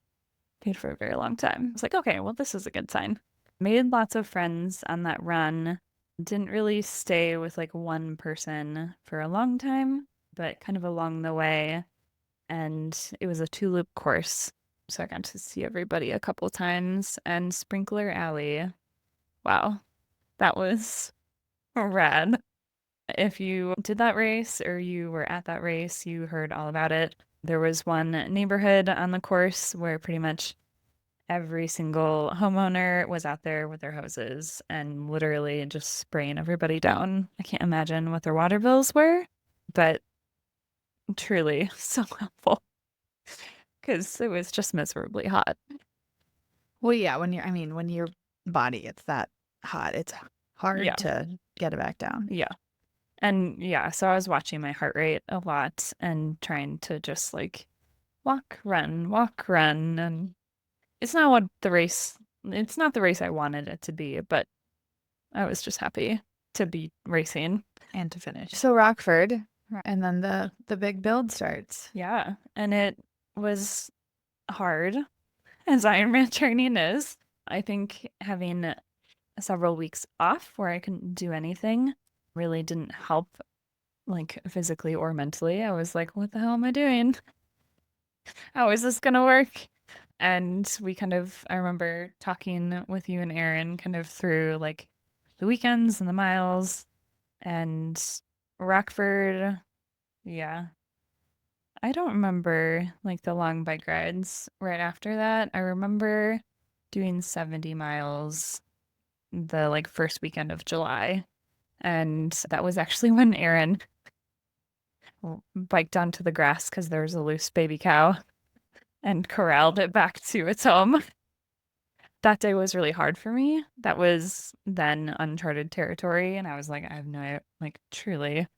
Speaker 4: Paid for a very long time. I was like, okay, well, this is a good sign. Made lots of friends on that run. Didn't really stay with like one person for a long time, but kind of along the way. And it was a 2-loop course. So I got to see everybody a couple times. And Sprinkler Alley. Wow. That was rad. If you did that race or you were at that race, you heard all about it. There was one neighborhood on the course where pretty much every single homeowner was out there with their hoses and literally just spraying everybody down. I can't imagine what their water bills were, but truly so helpful because it was just miserably hot.
Speaker 2: Well, yeah, when your body gets that hot, it's hard
Speaker 4: Yeah.
Speaker 2: to get it back down.
Speaker 4: Yeah. And yeah, so I was watching my heart rate a lot and trying to just like walk, run. And it's not the race I wanted it to be, but I was just happy to be racing.
Speaker 2: And to finish. So Rockford, and then the big build starts.
Speaker 4: Yeah. And it was hard, as Ironman training is. I think having several weeks off where I couldn't do anything really didn't help, like physically or mentally. I was like, what the hell am I doing? How is this gonna work? And I remember talking with you and Aaron kind of through like the weekends and the miles and Rockford. Yeah. I don't remember like the long bike rides right after that. I remember doing 70 miles the like first weekend of July. And that was actually when Aaron biked onto the grass because there was a loose baby cow and corralled it back to its home. That day was really hard for me. That was then uncharted territory. And I was like, I have no, like, truly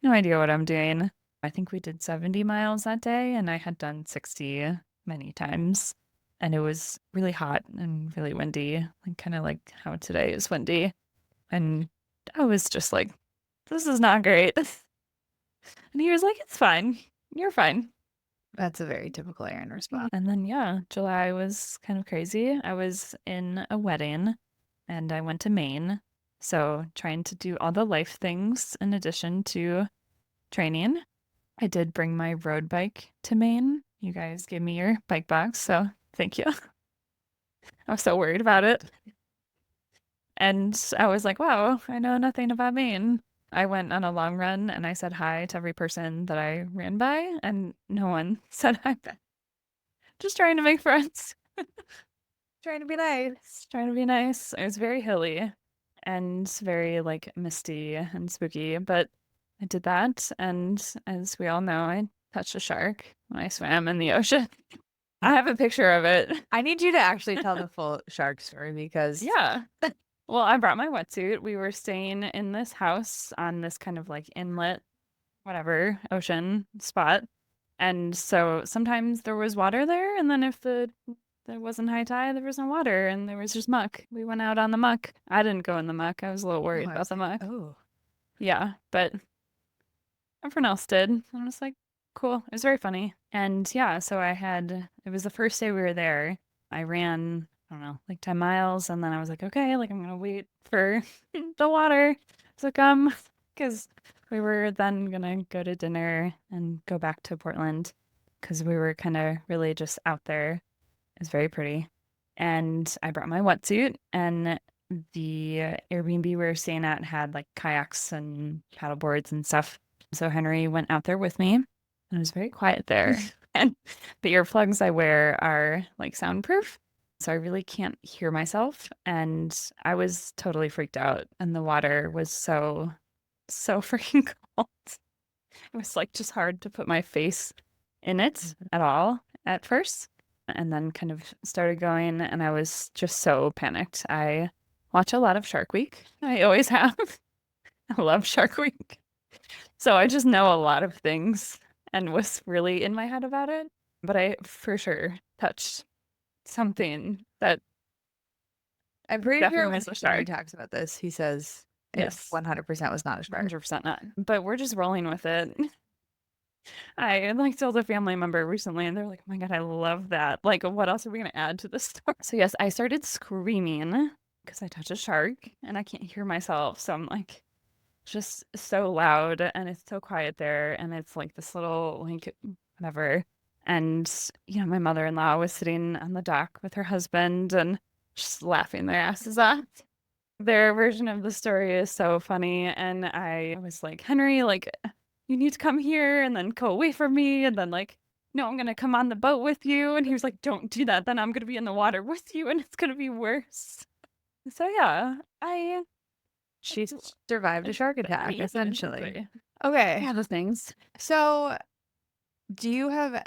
Speaker 4: no idea what I'm doing. I think we did 70 miles that day, and I had done 60 many times. And it was really hot and really windy, like kind of like how today is windy. And I was just like, this is not great. And he was like, it's fine. You're fine.
Speaker 2: That's a very typical Aaron response.
Speaker 4: And then, yeah, July was kind of crazy. I was in a wedding and I went to Maine. So, trying to do all the life things in addition to training. I did bring my road bike to Maine. You guys gave me your bike box, so thank you. I was so worried about it. And I was like, wow, I know nothing about Maine. I went on a long run and I said hi to every person that I ran by, and no one said hi back. Just trying to make friends.
Speaker 2: Trying to be nice.
Speaker 4: Trying to be nice. It was very hilly and very like misty and spooky, but I did that. And as we all know, I touched a shark when I swam in the ocean. I have a picture of it.
Speaker 2: I need you to actually tell the full shark story because
Speaker 4: Yeah. Well, I brought my wetsuit. We were staying in this house on this kind of like inlet, whatever, ocean spot. And so sometimes there was water there, and then if there wasn't high tide, there was no water, and there was just muck. We went out on the muck. I didn't go in the muck. I was a little worried about the muck.
Speaker 2: Oh.
Speaker 4: Yeah, but everyone else did. And I was like, cool. It was very funny. And yeah, so it was the first day we were there. I ran, I don't know, like 10 miles. And then I was like, okay, like I'm going to wait for the water to come because we were then going to go to dinner and go back to Portland because we were kind of really just out there. It was very pretty. And I brought my wetsuit, and the Airbnb we were staying at had like kayaks and paddle boards and stuff. So Henry went out there with me, and it was very quiet there. And the earplugs I wear are like soundproof, so I really can't hear myself. And I was totally freaked out. And the water was so freaking cold. It was like just hard to put my face in it at all at first. And then kind of started going, and I was just so panicked. I watch a lot of Shark Week. I always have. I love Shark Week. So I just know a lot of things and was really in my head about it. But I for sure touched something that
Speaker 2: I'm pretty
Speaker 4: definitely
Speaker 2: sure when
Speaker 4: was a
Speaker 2: Henry
Speaker 4: shark.
Speaker 2: talks about this, he says it
Speaker 4: Yes.
Speaker 2: 100% was not a shark.
Speaker 4: 100% not. But we're just rolling with it. I like told a family member recently, and they're like, "Oh my God, I love that. Like, what else are we gonna add to the story?" So yes, I started screaming because I touched a shark and I can't hear myself. So I'm like just so loud, and it's so quiet there, and it's like this little like whatever. And my mother-in-law was sitting on the dock with her husband and just laughing their asses off. Their version of the story is so funny, and I was like, Henry, like, you need to come here and then go away from me, and then like, no, I'm gonna come on the boat with you. And he was like, don't do that, then I'm gonna be in the water with you and it's gonna be worse. So yeah,
Speaker 2: She survived a shark attack, essentially.
Speaker 4: basically.
Speaker 2: Okay.
Speaker 4: Yeah, those things.
Speaker 2: So do you have,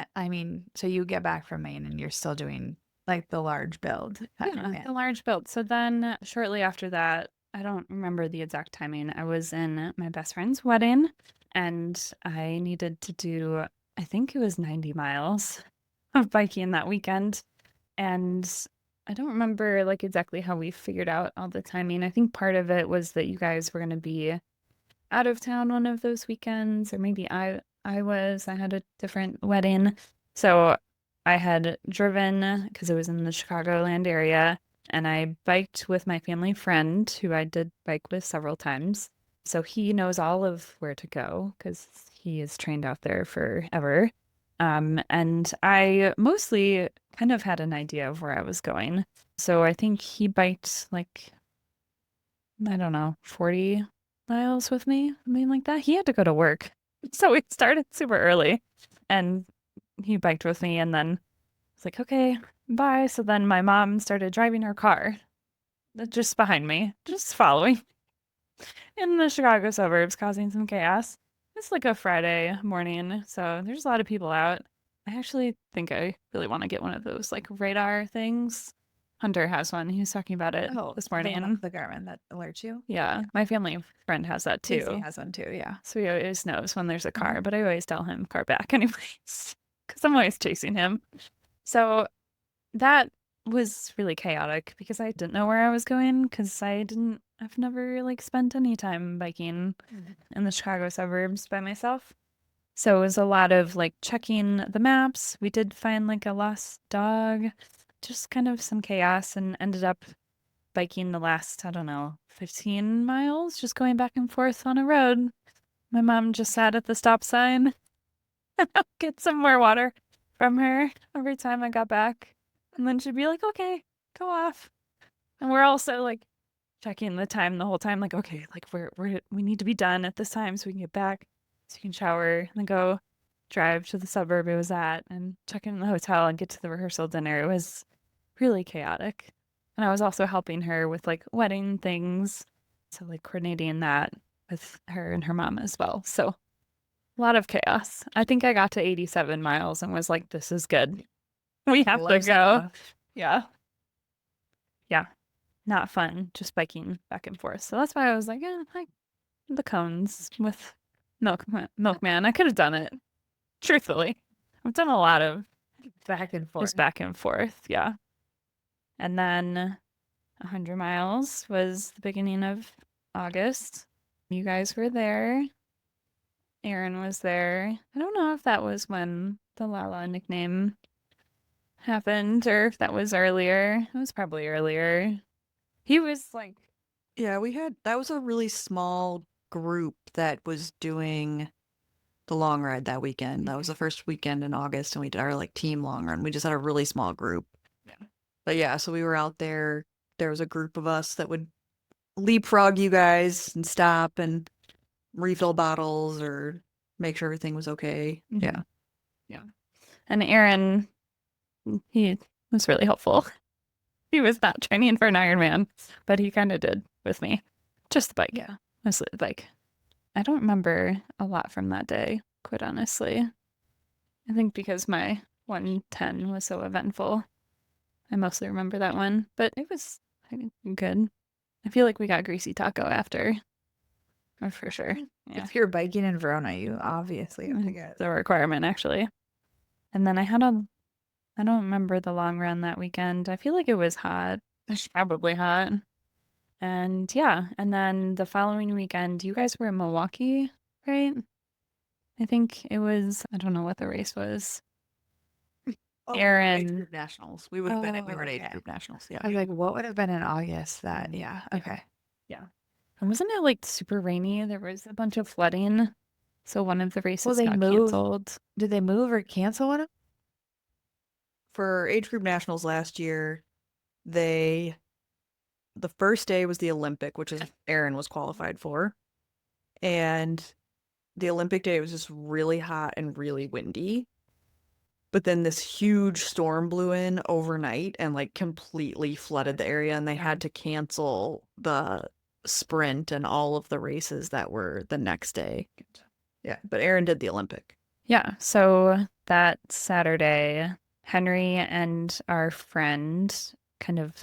Speaker 2: so you get back from Maine and you're still doing like the large build.
Speaker 4: Yeah, the large build. So then shortly after that, I don't remember the exact timing. I was in my best friend's wedding and I needed to do, I think it was 90 miles of biking that weekend. And I don't remember like exactly how we figured out all the timing. I think part of it was that you guys were going to be out of town one of those weekends, or maybe I had a different wedding. So I had driven because it was in the Chicagoland area, and I biked with my family friend who I did bike with several times. So he knows all of where to go because he is trained out there forever. And I mostly kind of had an idea of where I was going. So I think he biked like, I don't know, 40 miles with me, something like that. He had to go to work. So we started super early And he biked with me, and then it's like, okay, bye. So then my mom started driving her car just behind me, just following in the Chicago suburbs, causing some chaos. It's like a Friday morning, so there's a lot of people out. I actually think I really want to get one of those like radar things. Hunter has one. He was talking about it this morning.
Speaker 2: The Garmin that alerts you.
Speaker 4: Yeah, my family friend has that
Speaker 2: Casey
Speaker 4: too.
Speaker 2: has one too. Yeah.
Speaker 4: So he always knows when there's a car, but I always tell him car back anyways, because I'm always chasing him. So that was really chaotic because I didn't know where I was going because I've never like spent any time biking in the Chicago suburbs by myself. So it was a lot of like checking the maps. We did find like a lost dog, just kind of some chaos, and ended up biking the last, I don't know, 15 miles, just going back and forth on a road. My mom just sat at the stop sign and I'll get some more water from her every time I got back. And then she'd be like, okay, go off. And we're also like checking the time the whole time, like, okay, like we need to be done at this time so we can get back, so you can shower and then go drive to the suburb it was at and check in the hotel and get to the rehearsal dinner. It was really chaotic. And I was also helping her with like wedding things. So like coordinating that with her and her mom as well. So a lot of chaos. I think I got to 87 miles and was like, this is good. We have to
Speaker 2: Close
Speaker 4: go.
Speaker 2: enough.
Speaker 4: Yeah. Yeah. Not fun, just biking back and forth. So that's why I was like, like the cones with Milkman. I could have done it. Truthfully. I've done a lot of
Speaker 2: Back and forth.
Speaker 4: just back and forth. Yeah. And then 100 miles was the beginning of August. You guys were there. Aaron was there. I don't know if that was when the Lala nickname happened or if that was earlier. It was probably earlier. He was like,
Speaker 1: Yeah, that was a really small group that was doing the long ride that weekend. That was the first weekend in August, and we did our like team long run. We just had a really small group.
Speaker 4: Yeah.
Speaker 1: But yeah, so we were out there. There was a group of us that would leapfrog you guys and stop and refill bottles or make sure everything was okay.
Speaker 4: Mhm.
Speaker 1: Yeah.
Speaker 4: Yeah. And Aaron, he was really helpful. He was not training for an Ironman, but he kind of did with me. Just the bike.
Speaker 2: Yeah.
Speaker 4: Mostly the bike. I don't remember a lot from that day, quite honestly. I think because my 110 was so eventful, I mostly remember that one. But it was, I think, good. I feel like we got greasy taco after. Oh, for sure. Yeah.
Speaker 2: If you're biking in Verona, you obviously have to get.
Speaker 4: It's a requirement, actually. And then I don't remember the long run that weekend. I feel like it was hot. It's probably hot. And yeah, and then the following weekend, you guys were in Milwaukee, right? I think it was, I don't know what the race was. Aaron.
Speaker 1: Age group nationals. We would have been. We were at age
Speaker 2: okay.
Speaker 1: group nationals. Yeah.
Speaker 2: I was like, what would have been in August that? Yeah. Okay.
Speaker 4: And wasn't it like super rainy? There was a bunch of flooding. So one of the races
Speaker 2: they
Speaker 4: got
Speaker 2: moved.
Speaker 4: canceled.
Speaker 2: Did they move or cancel one?
Speaker 1: For age group nationals last year, the first day was the Olympic, which is Aaron was qualified for. And the Olympic day was just really hot and really windy. But then this huge storm blew in overnight and like completely flooded the area, and they had to cancel the sprint and all of the races that were the next day. Yeah, but Aaron did the Olympic.
Speaker 4: Yeah. So that Saturday, Henry and our friend kind of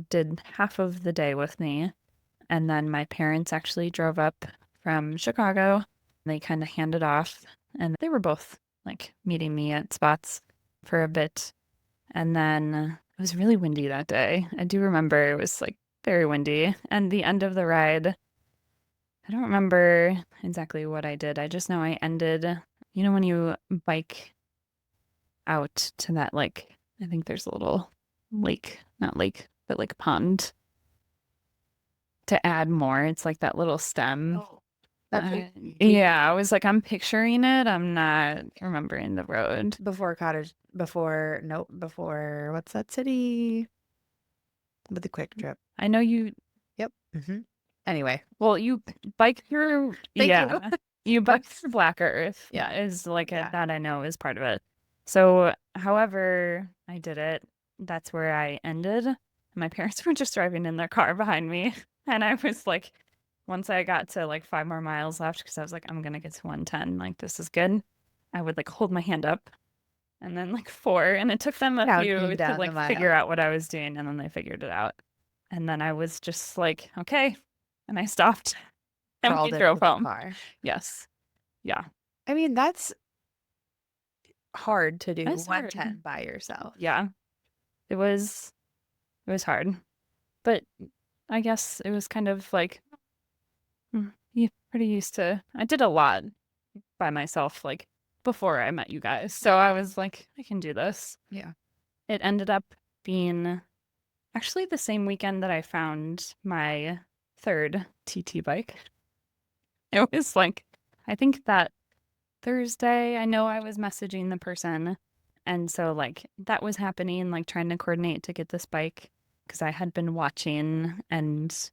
Speaker 4: did half of the day with me. And then my parents actually drove up from Chicago. They kind of handed off, and they were both like meeting me at spots for a bit. And then it was really windy that day. I do remember it was like very windy. And the end of the ride, I don't remember exactly what I did. I just know I ended, you know, when you bike out to that, like, I think there's a little lake, not lake, but like pond to add more. It's like that little stem. Yeah, I was like, I'm picturing it. I'm not remembering the road.
Speaker 2: Before what's that city? With the quick trip.
Speaker 4: I know you,
Speaker 2: Yep. Anyway.
Speaker 4: well, you bike through,
Speaker 2: Thank
Speaker 4: yeah. You bike through Black Earth.
Speaker 2: Yeah.
Speaker 4: Is like
Speaker 2: Yeah.
Speaker 4: that I know is part of it. So, however I did it, that's where I ended. My parents were just driving in their car behind me. And I was like, once I got to like 5 more miles left, because I was like, I'm going to get to 110. Like, this is good. I would like hold my hand up and then like 4. And it took them a
Speaker 2: Counting
Speaker 4: few to
Speaker 2: down the
Speaker 4: like
Speaker 2: mile.
Speaker 4: figure out what I was doing. And then they figured it out. And then I was just like, okay. And I stopped and we
Speaker 2: Crawled into
Speaker 4: drove
Speaker 2: the
Speaker 4: home.
Speaker 2: car.
Speaker 4: Yes. Yeah.
Speaker 2: I mean, that's hard to do
Speaker 4: That's hard.
Speaker 2: 110 by yourself.
Speaker 4: Yeah. It was hard. But I guess it was kind of like you're pretty used to. I did a lot by myself like before I met you guys. So I was like, I can do this.
Speaker 2: Yeah.
Speaker 4: It ended up being actually the same weekend that I found my third TT bike. It was like, I think that Thursday, I know I was messaging the person. And so, like, that was happening, like, trying to coordinate to get this bike because I had been watching and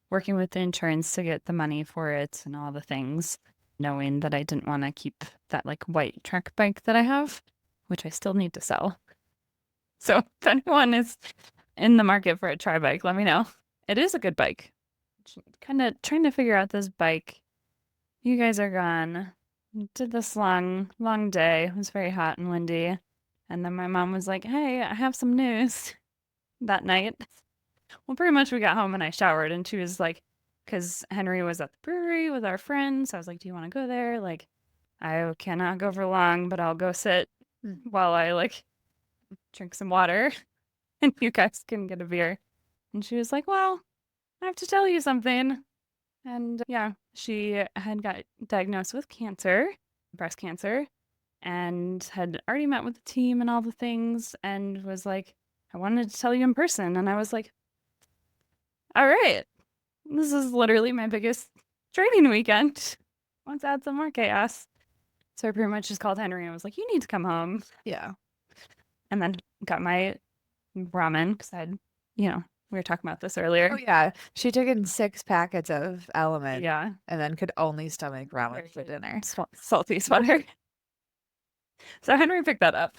Speaker 4: working with the insurance to get the money for it and all the things, knowing that I didn't want to keep that, like, white track bike that I have, which I still need to sell. So, if anyone is in the market for a tri bike, let me know. It is a good bike. Kind of trying to figure out this bike. You guys are gone. Did this long day. It was very hot and windy. And then my mom was like, hey, I have some news that night. Well, pretty much we got home and I showered and she was like, because Henry was at the brewery with our friends. I was like, do you want to go there? Like, I cannot go for long, but I'll go sit while I like drink some water and you guys can get a beer. And she was like, well, I have to tell you something. And yeah, she had got diagnosed with cancer, breast cancer, and had already met with the team and all the things and was like, I wanted to tell you in person. And I was like, all right, this is literally my biggest training weekend. Let's add some more chaos. So I pretty much just called Henry and was like, you need to come home.
Speaker 2: Yeah.
Speaker 4: And then got my ramen because I'd, we were talking about this earlier.
Speaker 2: Oh, yeah. She took in 6 packets of Element.
Speaker 4: Yeah.
Speaker 2: And then could only stomach ramen for dinner.
Speaker 4: Salty sweater. So Henry picked that up.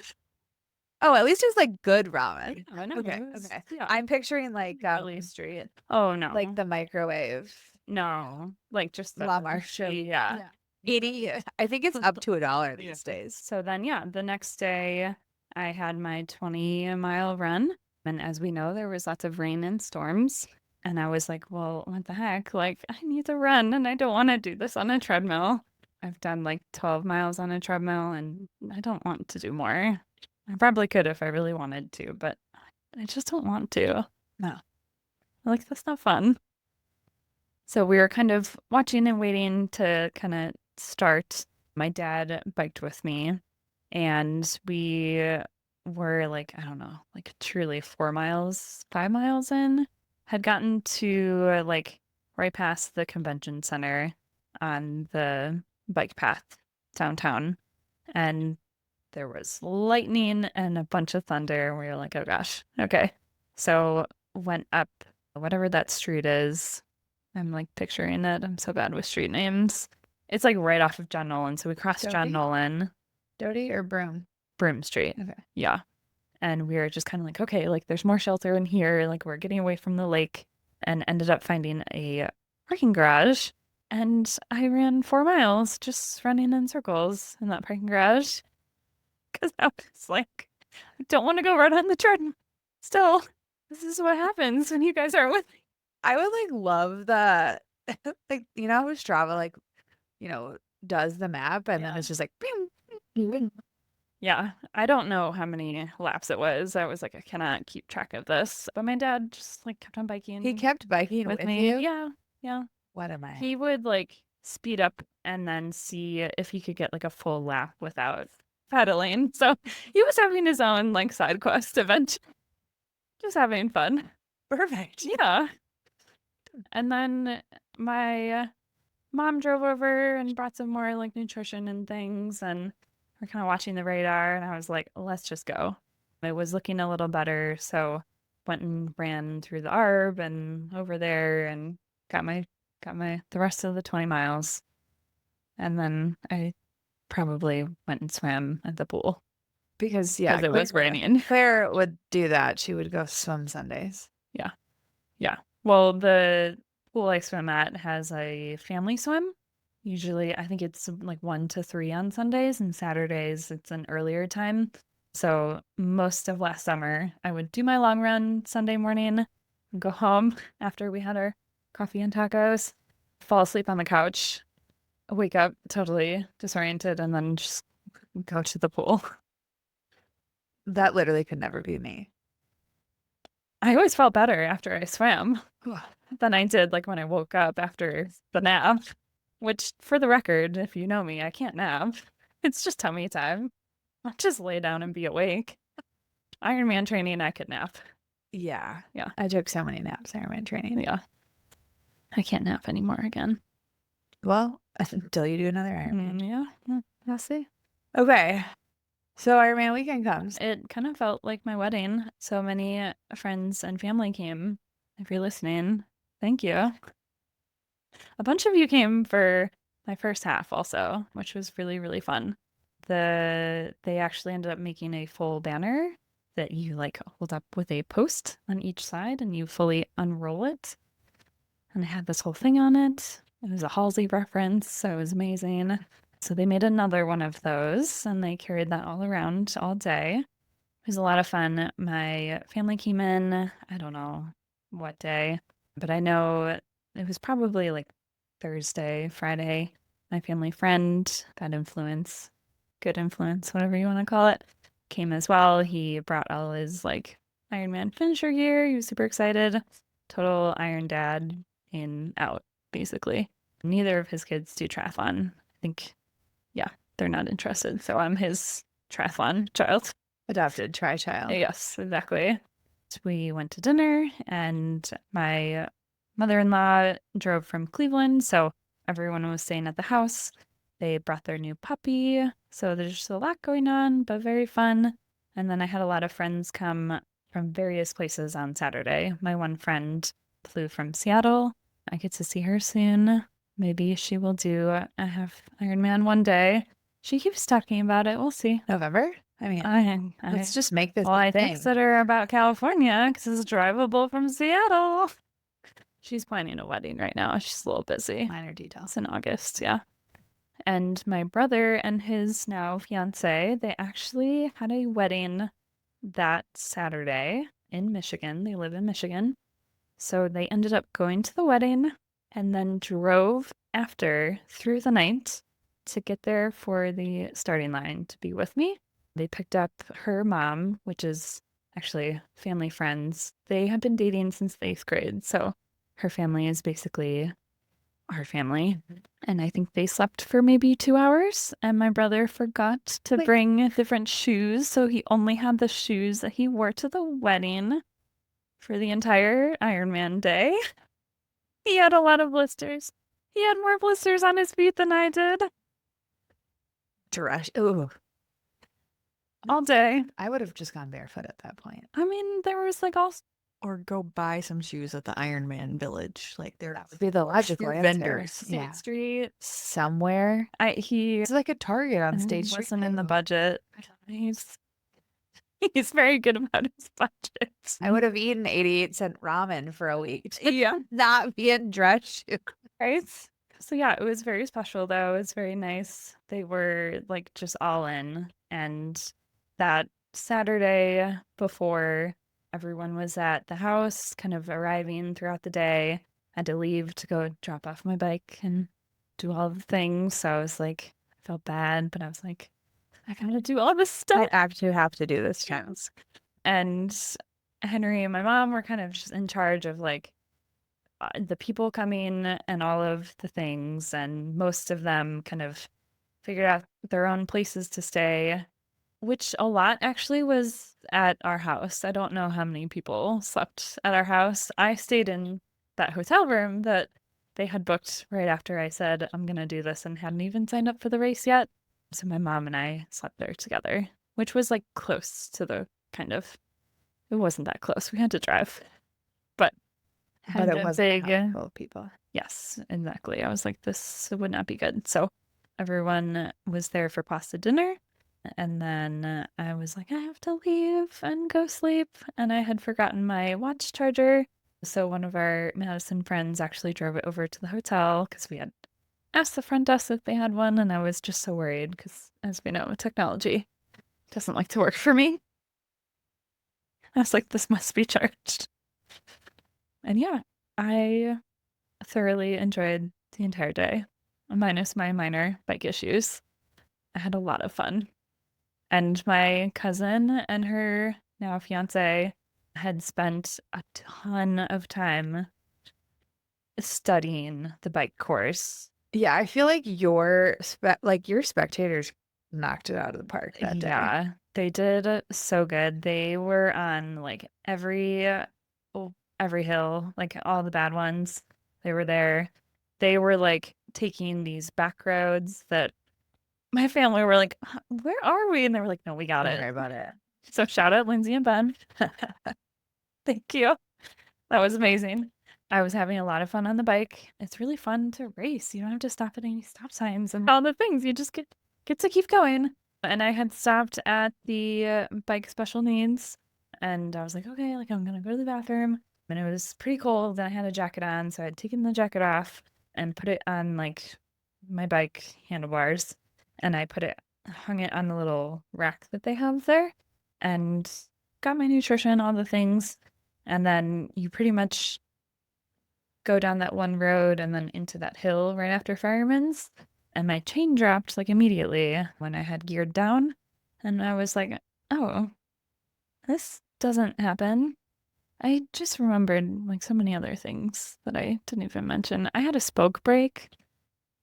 Speaker 2: Oh, at least it was like good ramen.
Speaker 4: I know.
Speaker 2: Okay.
Speaker 4: It was-
Speaker 2: Okay.
Speaker 4: Yeah.
Speaker 2: I'm picturing like
Speaker 4: Really?
Speaker 2: Street,
Speaker 4: Oh, no.
Speaker 2: like the microwave.
Speaker 4: No. Like just the
Speaker 2: La Marche.
Speaker 4: Yeah.
Speaker 2: 80. I think it's up to $1 these days.
Speaker 4: So then, yeah, the next day I had my 20-mile run. And as we know, there was lots of rain and storms. And I was like, well, what the heck? Like, I need to run and I don't want to do this on a treadmill. I've done like 12 miles on a treadmill and I don't want to do more. I probably could if I really wanted to, but I just don't want to.
Speaker 2: No.
Speaker 4: Like, that's not fun. So we were kind of watching and waiting to kind of start. My dad biked with me and we were like, I don't know, like truly 5 miles in, had gotten to like right past the convention center on the bike path downtown. And there was lightning and a bunch of thunder. And we were like, oh gosh, okay. So went up whatever that street is. I'm like picturing it. I'm so bad with street names. It's like right off of John Nolan. So we crossed John
Speaker 2: Doty?
Speaker 4: Nolan.
Speaker 2: Doty or Broom?
Speaker 4: Broom Street.
Speaker 2: Okay.
Speaker 4: Yeah. And we were just kind of like, okay, like there's more shelter in here. Like we're getting away from the lake and ended up finding a parking garage. And I ran 4 miles just running in circles in that parking garage. Because I was like, I don't want to go right on the treadmill. Still, this is what happens when you guys aren't with me.
Speaker 2: I would like love the like how Strava like does the map and then
Speaker 4: Yeah.
Speaker 2: it's just like bing, bing, bing.
Speaker 4: Yeah, I don't know how many laps it was. I was like, I cannot keep track of this. But my dad just like kept on biking.
Speaker 2: He kept biking
Speaker 4: with
Speaker 2: with
Speaker 4: me.
Speaker 2: you?
Speaker 4: Yeah, yeah.
Speaker 2: What am I?
Speaker 4: He would like speed up and then see if he could get like a full lap without pedaling. So he was having his own like side quest event. Just having fun.
Speaker 2: Perfect.
Speaker 4: Yeah. And then my mom drove over and brought some more like nutrition and things, and we're kind of watching the radar, and I was like, let's just go. It was looking a little better, so went and ran through the ARB and over there and got my the rest of the 20 miles. And then I probably went and swam at the pool
Speaker 2: Because yeah,
Speaker 4: because it was raining.
Speaker 2: Claire would do that. She would go swim Sundays.
Speaker 4: Yeah. Well, the pool I swim at has a family swim. Usually, I think it's like 1 to 3 on Sundays, and Saturdays it's an earlier time. So most of last summer, I would do my long run Sunday morning and go home after we had our coffee and tacos, fall asleep on the couch, wake up totally disoriented, and then just go to the pool.
Speaker 2: That literally could never be me.
Speaker 4: I always felt better after I swam than I did like when I woke up after the nap, which for the record, if you know me, I can't nap. It's just tummy time. I'll just lay down and be awake. Ironman training, I could nap.
Speaker 2: Yeah.
Speaker 4: Yeah.
Speaker 2: I took so many naps Ironman training.
Speaker 4: Yeah. I can't nap anymore again.
Speaker 2: Well, until you do another Ironman.
Speaker 4: Yeah.
Speaker 2: I'll see. Okay. So Ironman weekend comes.
Speaker 4: It kind of felt like my wedding. So many friends and family came. If you're listening, thank you. A bunch of you came for my first half also, which was really, really fun. They actually ended up making a full banner that you like hold up with a post on each side and you fully unroll it. And it had this whole thing on it. It was a Halsey reference, so it was amazing. So they made another one of those and they carried that all around all day. It was a lot of fun. My family came in, I don't know what day, but I know it was probably like Thursday, Friday. My family friend, bad influence, good influence, whatever you want to call it, came as well. He brought all his like Ironman finisher gear. He was super excited. Total Iron Dad in out, basically. Neither of his kids do triathlon. I think, yeah, they're not interested. So I'm his triathlon child.
Speaker 2: Adopted tri-child.
Speaker 4: Yes, exactly. So we went to dinner and my mother-in-law drove from Cleveland. So everyone was staying at the house. They brought their new puppy. So there's just a lot going on, but very fun. And then I had a lot of friends come from various places on Saturday. My one friend flew from Seattle. I get to see her soon. Maybe she will do a half Ironman one day. She keeps talking about it. We'll see.
Speaker 2: November? I mean, let's just make this
Speaker 4: I
Speaker 2: thing.
Speaker 4: texted her about California because it's drivable from Seattle. She's planning a wedding right now. She's a little busy.
Speaker 2: Minor details.
Speaker 4: It's in August, yeah. And my brother and his now fiance, they actually had a wedding that Saturday in Michigan. They live in Michigan. So they ended up going to the wedding and then drove after through the night to get there for the starting line to be with me. They picked up her mom, which is actually family friends. They have been dating since the 8th grade. So her family is basically our family. And I think they slept for maybe 2 hours. And my brother forgot to bring different shoes. So he only had the shoes that he wore to the wedding for the entire Ironman day. He had a lot of blisters. He had more blisters on his feet than I did.
Speaker 2: Ooh.
Speaker 4: All day.
Speaker 2: I would have just gone barefoot at that point.
Speaker 4: I mean, there was like all
Speaker 1: Or go buy some shoes at the Ironman Village. Like there
Speaker 2: That would be the logical answer.
Speaker 1: vendors.
Speaker 4: State
Speaker 2: Yeah.
Speaker 4: Street.
Speaker 2: Somewhere.
Speaker 4: He
Speaker 2: It's like a Target on State Street.
Speaker 4: wasn't in the budget. He's very good about his budget.
Speaker 2: I would have eaten 88-cent ramen for a week.
Speaker 4: Yeah.
Speaker 2: Not be in dress shoes.
Speaker 4: Right? So yeah, it was very special though. It was very nice. They were like just all in. And that Saturday before everyone was at the house, kind of arriving throughout the day, I had to leave to go drop off my bike and do all the things. So I was like, I felt bad, but I was like, I gotta do all this stuff.
Speaker 2: I actually have to do this challenge.
Speaker 4: And Henry and my mom were kind of just in charge of like the people coming and all of the things. And most of them kind of figured out their own places to stay, which a lot actually was at our house. I don't know how many people slept at our house. I stayed in that hotel room that they had booked right after I said, I'm going to do this, and hadn't even signed up for the race yet. So my mom and I slept there together, which was like close to the kind of, it wasn't that close. We had to drive, but
Speaker 2: But it
Speaker 4: a
Speaker 2: was
Speaker 4: big,
Speaker 2: full of people.
Speaker 4: yes, exactly. I was like, this would not be good. So everyone was there for pasta dinner. And then I was like, I have to leave and go sleep. And I had forgotten my watch charger. So one of our Madison friends actually drove it over to the hotel because we had asked the front desk if they had one. And I was just so worried because, as we know, technology doesn't like to work for me. I was like, this must be charged. And yeah, I thoroughly enjoyed the entire day, minus my minor bike issues. I had a lot of fun. And my cousin and her now fiance had spent a ton of time studying the bike course.
Speaker 2: Yeah, I feel like your spectators knocked it out of the park that day.
Speaker 4: Yeah, they did so good. They were on like every hill, like all the bad ones. They were there. They were like taking these back roads that my family were like, where are we? And they were like, no, we got
Speaker 2: Don't
Speaker 4: it.
Speaker 2: worry about it.
Speaker 4: So shout out Lindsay and Ben. Thank you. That was amazing. I was having a lot of fun on the bike. It's really fun to race. You don't have to stop at any stop signs and all the things. You just get to keep going. And I had stopped at the bike special needs, and I was like, okay, like I'm gonna go to the bathroom. And it was pretty cold. And I had a jacket on, so I had taken the jacket off and put it on like my bike handlebars, and I hung it on the little rack that they have there, and got my nutrition, all the things. And then you pretty much go down that one road and then into that hill right after Fireman's. And my chain dropped like immediately when I had geared down. And I was like, oh, this doesn't happen. I just remembered like so many other things that I didn't even mention. I had a spoke break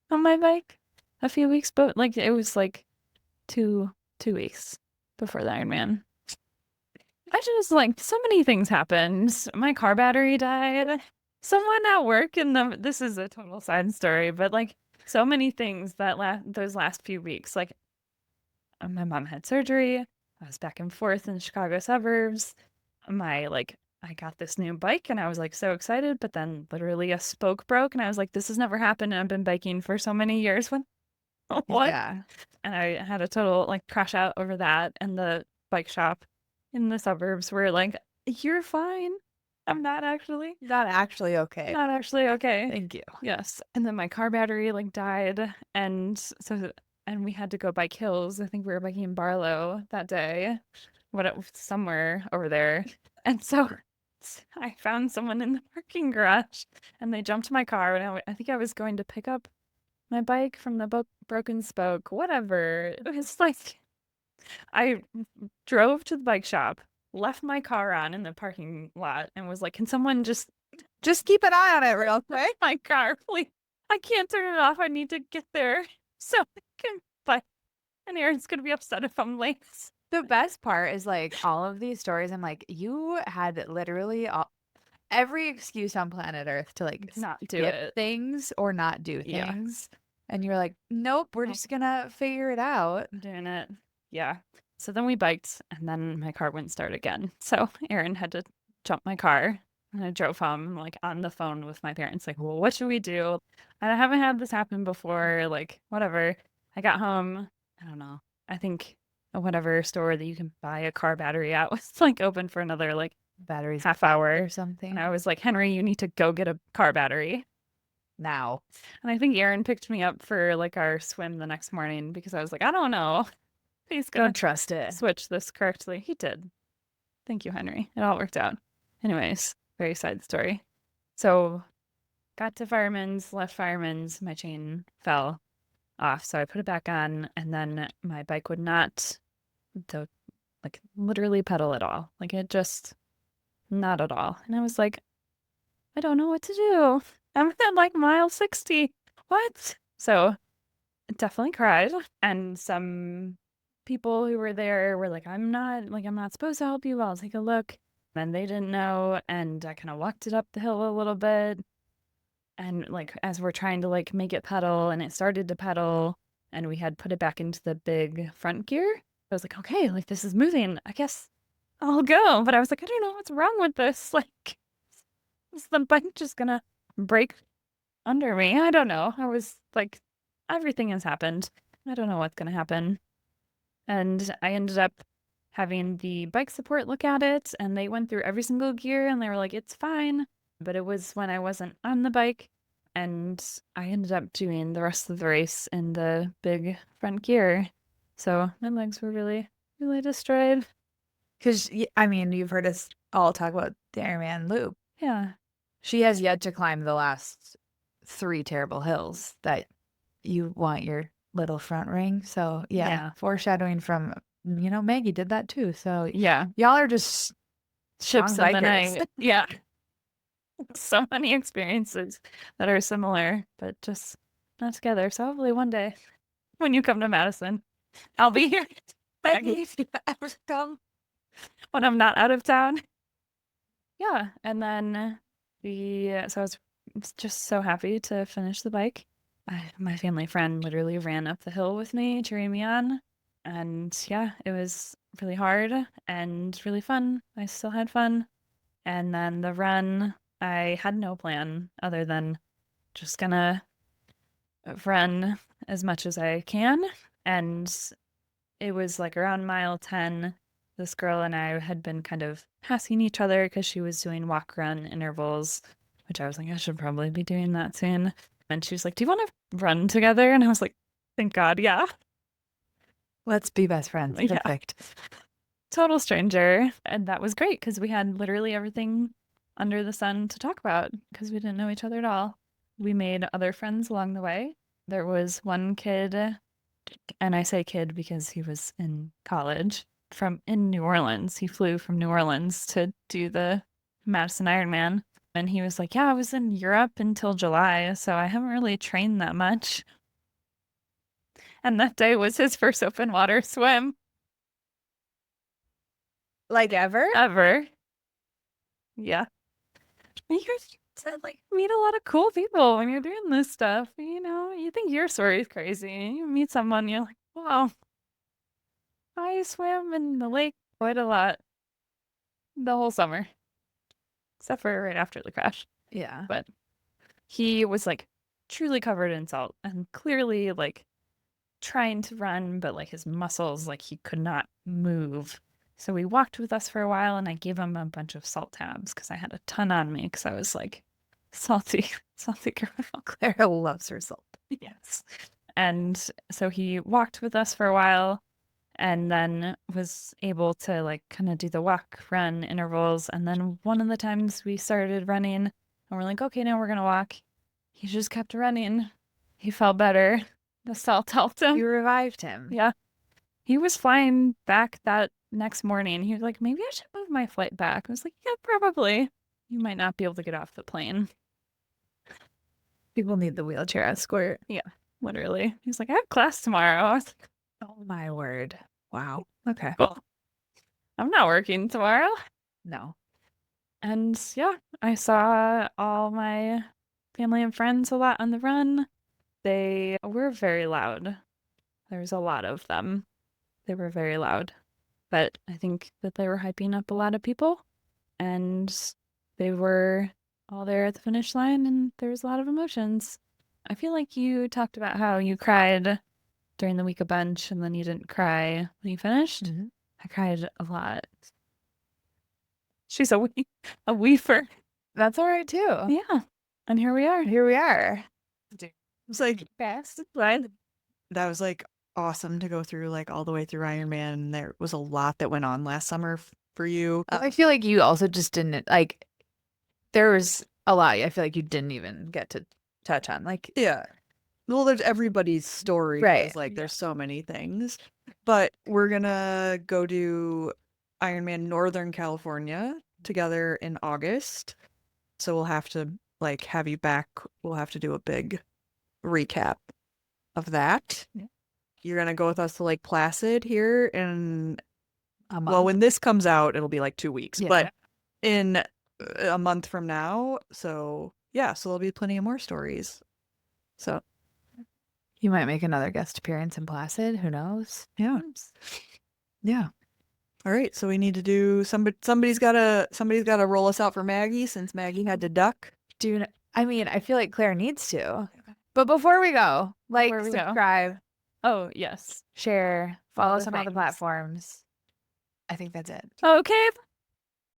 Speaker 4: on my bike a few weeks, but like it was like two weeks before the Ironman. I just like so many things happened. My car battery died. Someone at work this is a total side story, but like so many things that those last few weeks. Like my mom had surgery. I was back and forth in the Chicago suburbs. I got this new bike and I was like so excited, but then literally a spoke broke and I was like, this has never happened. And I've been biking for so many years. What?
Speaker 2: Yeah.
Speaker 4: And I had a total like crash out over that. And the bike shop in the suburbs were like, you're fine. I'm not actually.
Speaker 2: Not actually okay.
Speaker 4: Not actually okay.
Speaker 2: Thank you.
Speaker 4: Yes. And then my car battery like died. And we had to go bike hills. I think we were biking in Barlow that day. Somewhere over there. And so I found someone in the parking garage and they jumped my car. And I think I was going to pick up my bike from the broken spoke, whatever. It was like I drove to the bike shop, left my car on in the parking lot, and was like, can someone just
Speaker 2: keep an eye on it real quick.
Speaker 4: my car, please? I can't turn it off. I need to get there. So I can but and Aaron's gonna be upset if I'm late.
Speaker 2: The best part is like all of these stories. I'm like, you had literally every excuse on planet Earth to like
Speaker 4: Not do
Speaker 2: skip
Speaker 4: it.
Speaker 2: things or not do
Speaker 4: Yeah.
Speaker 2: things. And you're like, nope, we're just gonna figure it out.
Speaker 4: I'm doing it. Yeah. So then we biked and then my car wouldn't start again. So Aaron had to jump my car and I drove home like on the phone with my parents, like, well, what should we do? I haven't had this happen before, like whatever. I got home, I don't know. I think whatever store that you can buy a car battery at was like open for another like
Speaker 2: Batteries
Speaker 4: half hour
Speaker 2: or something.
Speaker 4: And I was like, Henry, you need to go get a car battery.
Speaker 2: Now.
Speaker 4: And I think Aaron picked me up for like our swim the next morning because I was like, I don't know. He's gonna
Speaker 2: Don't trust it.
Speaker 4: switch this correctly. He did. Thank you, Henry. It all worked out. Anyways, very side story. So got to Fireman's, left Fireman's, my chain fell off. So I put it back on and then my bike would not like literally pedal at all. Like it just not at all. And I was like, I don't know what to do. I'm at like mile 60. What? So definitely cried. And some people who were there were like, I'm not supposed to help you. I'll take a look. And they didn't know. And I kind of walked it up the hill a little bit. And like, as we're trying to like make it pedal and it started to pedal and we had put it back into the big front gear. I was like, okay, like this is moving. I guess I'll go. But I was like, I don't know what's wrong with this. Like, is the bike just gonna break under me? I don't know. I was like, everything has happened. I don't know what's going to happen. And I ended up having the bike support look at it, and they went through every single gear and they were like, it's fine. But it was when I wasn't on the bike, and I ended up doing the rest of the race in the big front gear. So my legs were really, really destroyed.
Speaker 2: Because, I mean, you've heard us all talk about the Ironman loop.
Speaker 4: Yeah.
Speaker 2: She has yet to climb the last 3 terrible hills that you want your little front ring. So,
Speaker 4: Yeah.
Speaker 2: foreshadowing from, Maggie did that too. So,
Speaker 4: Yeah.
Speaker 2: y'all are just
Speaker 4: Ships
Speaker 2: strong
Speaker 4: in the
Speaker 2: bikers.
Speaker 4: night. Yeah. So many experiences that are similar, but just not together. So hopefully one day when you come to Madison, I'll be here.
Speaker 2: Maggie, if you ever come.
Speaker 4: When I'm not out of town. Yeah. And then so I was just so happy to finish the bike. My family friend literally ran up the hill with me, cheering me on. And yeah, it was really hard and really fun. I still had fun. And then the run, I had no plan other than just gonna run as much as I can. And it was like around mile 10, this girl and I had been kind of passing each other because she was doing walk run intervals, which I was like, I should probably be doing that soon. And she was like, do you want to run together? And I was like, thank God, yeah.
Speaker 2: Let's be best friends.
Speaker 4: Yeah.
Speaker 2: Perfect.
Speaker 4: Total stranger. And that was great because we had literally everything under the sun to talk about because we didn't know each other at all. We made other friends along the way. There was one kid, and I say kid because he was in college in New Orleans. He flew from New Orleans to do the Madison Ironman. And he was like, yeah, I was in Europe until July, so I haven't really trained that much. And that day was his first open water swim.
Speaker 2: Like ever?
Speaker 4: Ever. Yeah. You said, like, meet a lot of cool people when you're doing this stuff. You think your story is crazy. You meet someone, you're like, wow. I swam in the lake quite a lot the whole summer. Except for right after the crash.
Speaker 2: Yeah.
Speaker 4: But he was, like, truly covered in salt and clearly, like, trying to run, but, like, his muscles, like, he could not move. So he walked with us for a while, and I gave him a bunch of salt tabs because I had a ton on me because I was, like, salty girl.
Speaker 2: Clara loves her salt.
Speaker 4: Yes. And so he walked with us for a while and then was able to, like, kind of do the walk run intervals. And then one of the times we started running and we're like, okay, now we're going to walk. He just kept running. He felt better. The salt helped him.
Speaker 2: You revived him.
Speaker 4: Yeah. He was flying back that next morning. He was like, maybe I should move my flight back. I was like, yeah, probably. You might not be able to get off the plane.
Speaker 2: People need the wheelchair escort.
Speaker 4: Yeah, literally. He's like, I have class tomorrow. I was like,
Speaker 2: Oh my word. Wow. Okay.
Speaker 4: well, I'm not working tomorrow.
Speaker 2: No.
Speaker 4: And yeah, I saw all my family and friends a lot on the run. They were very loud. There was a lot of them. They were very loud. But I think that they were hyping up a lot of people. And they were all there at the finish line, and there was a lot of emotions. I feel like you talked about how you cried during the week a bunch, and then you didn't cry when you finished.
Speaker 2: Mm-hmm.
Speaker 4: I cried a lot. She's a weefer.
Speaker 2: That's all right too.
Speaker 4: Yeah. And here we are.
Speaker 2: Here we are.
Speaker 1: It was like
Speaker 2: Fast.
Speaker 1: that was like awesome to go through like all the way through Ironman. And there was a lot that went on last summer for you.
Speaker 2: I feel like you also just didn't like. There was a lot. I feel like you didn't even get to touch on. Like,
Speaker 1: Yeah. Well, there's everybody's story.
Speaker 2: Right.
Speaker 1: Right. Like there's so many things. But we're gonna go do Ironman Northern California together in August. So we'll have to like have you back. We'll have to do a big recap of that.
Speaker 2: Yeah.
Speaker 1: You're gonna go with us to Lake Placid here in
Speaker 2: a
Speaker 1: well,
Speaker 2: month.
Speaker 1: when this comes out, it'll be like 2 weeks.
Speaker 2: Yeah.
Speaker 1: But in a month from now, so yeah, so there'll be plenty of more stories. So
Speaker 2: You might make another guest appearance in Placid. Who knows?
Speaker 1: yeah. All right, so we need to do somebody's gotta roll us out for Maggie since Maggie had to duck.
Speaker 2: Dude, I mean, I feel like Claire needs to. But before we go, like,
Speaker 3: Before we go.
Speaker 2: subscribe,
Speaker 4: Oh, yes.
Speaker 2: share, follow
Speaker 3: All
Speaker 2: us
Speaker 3: the
Speaker 2: on all the
Speaker 3: things.
Speaker 2: platforms. I think that's it.
Speaker 4: Okay.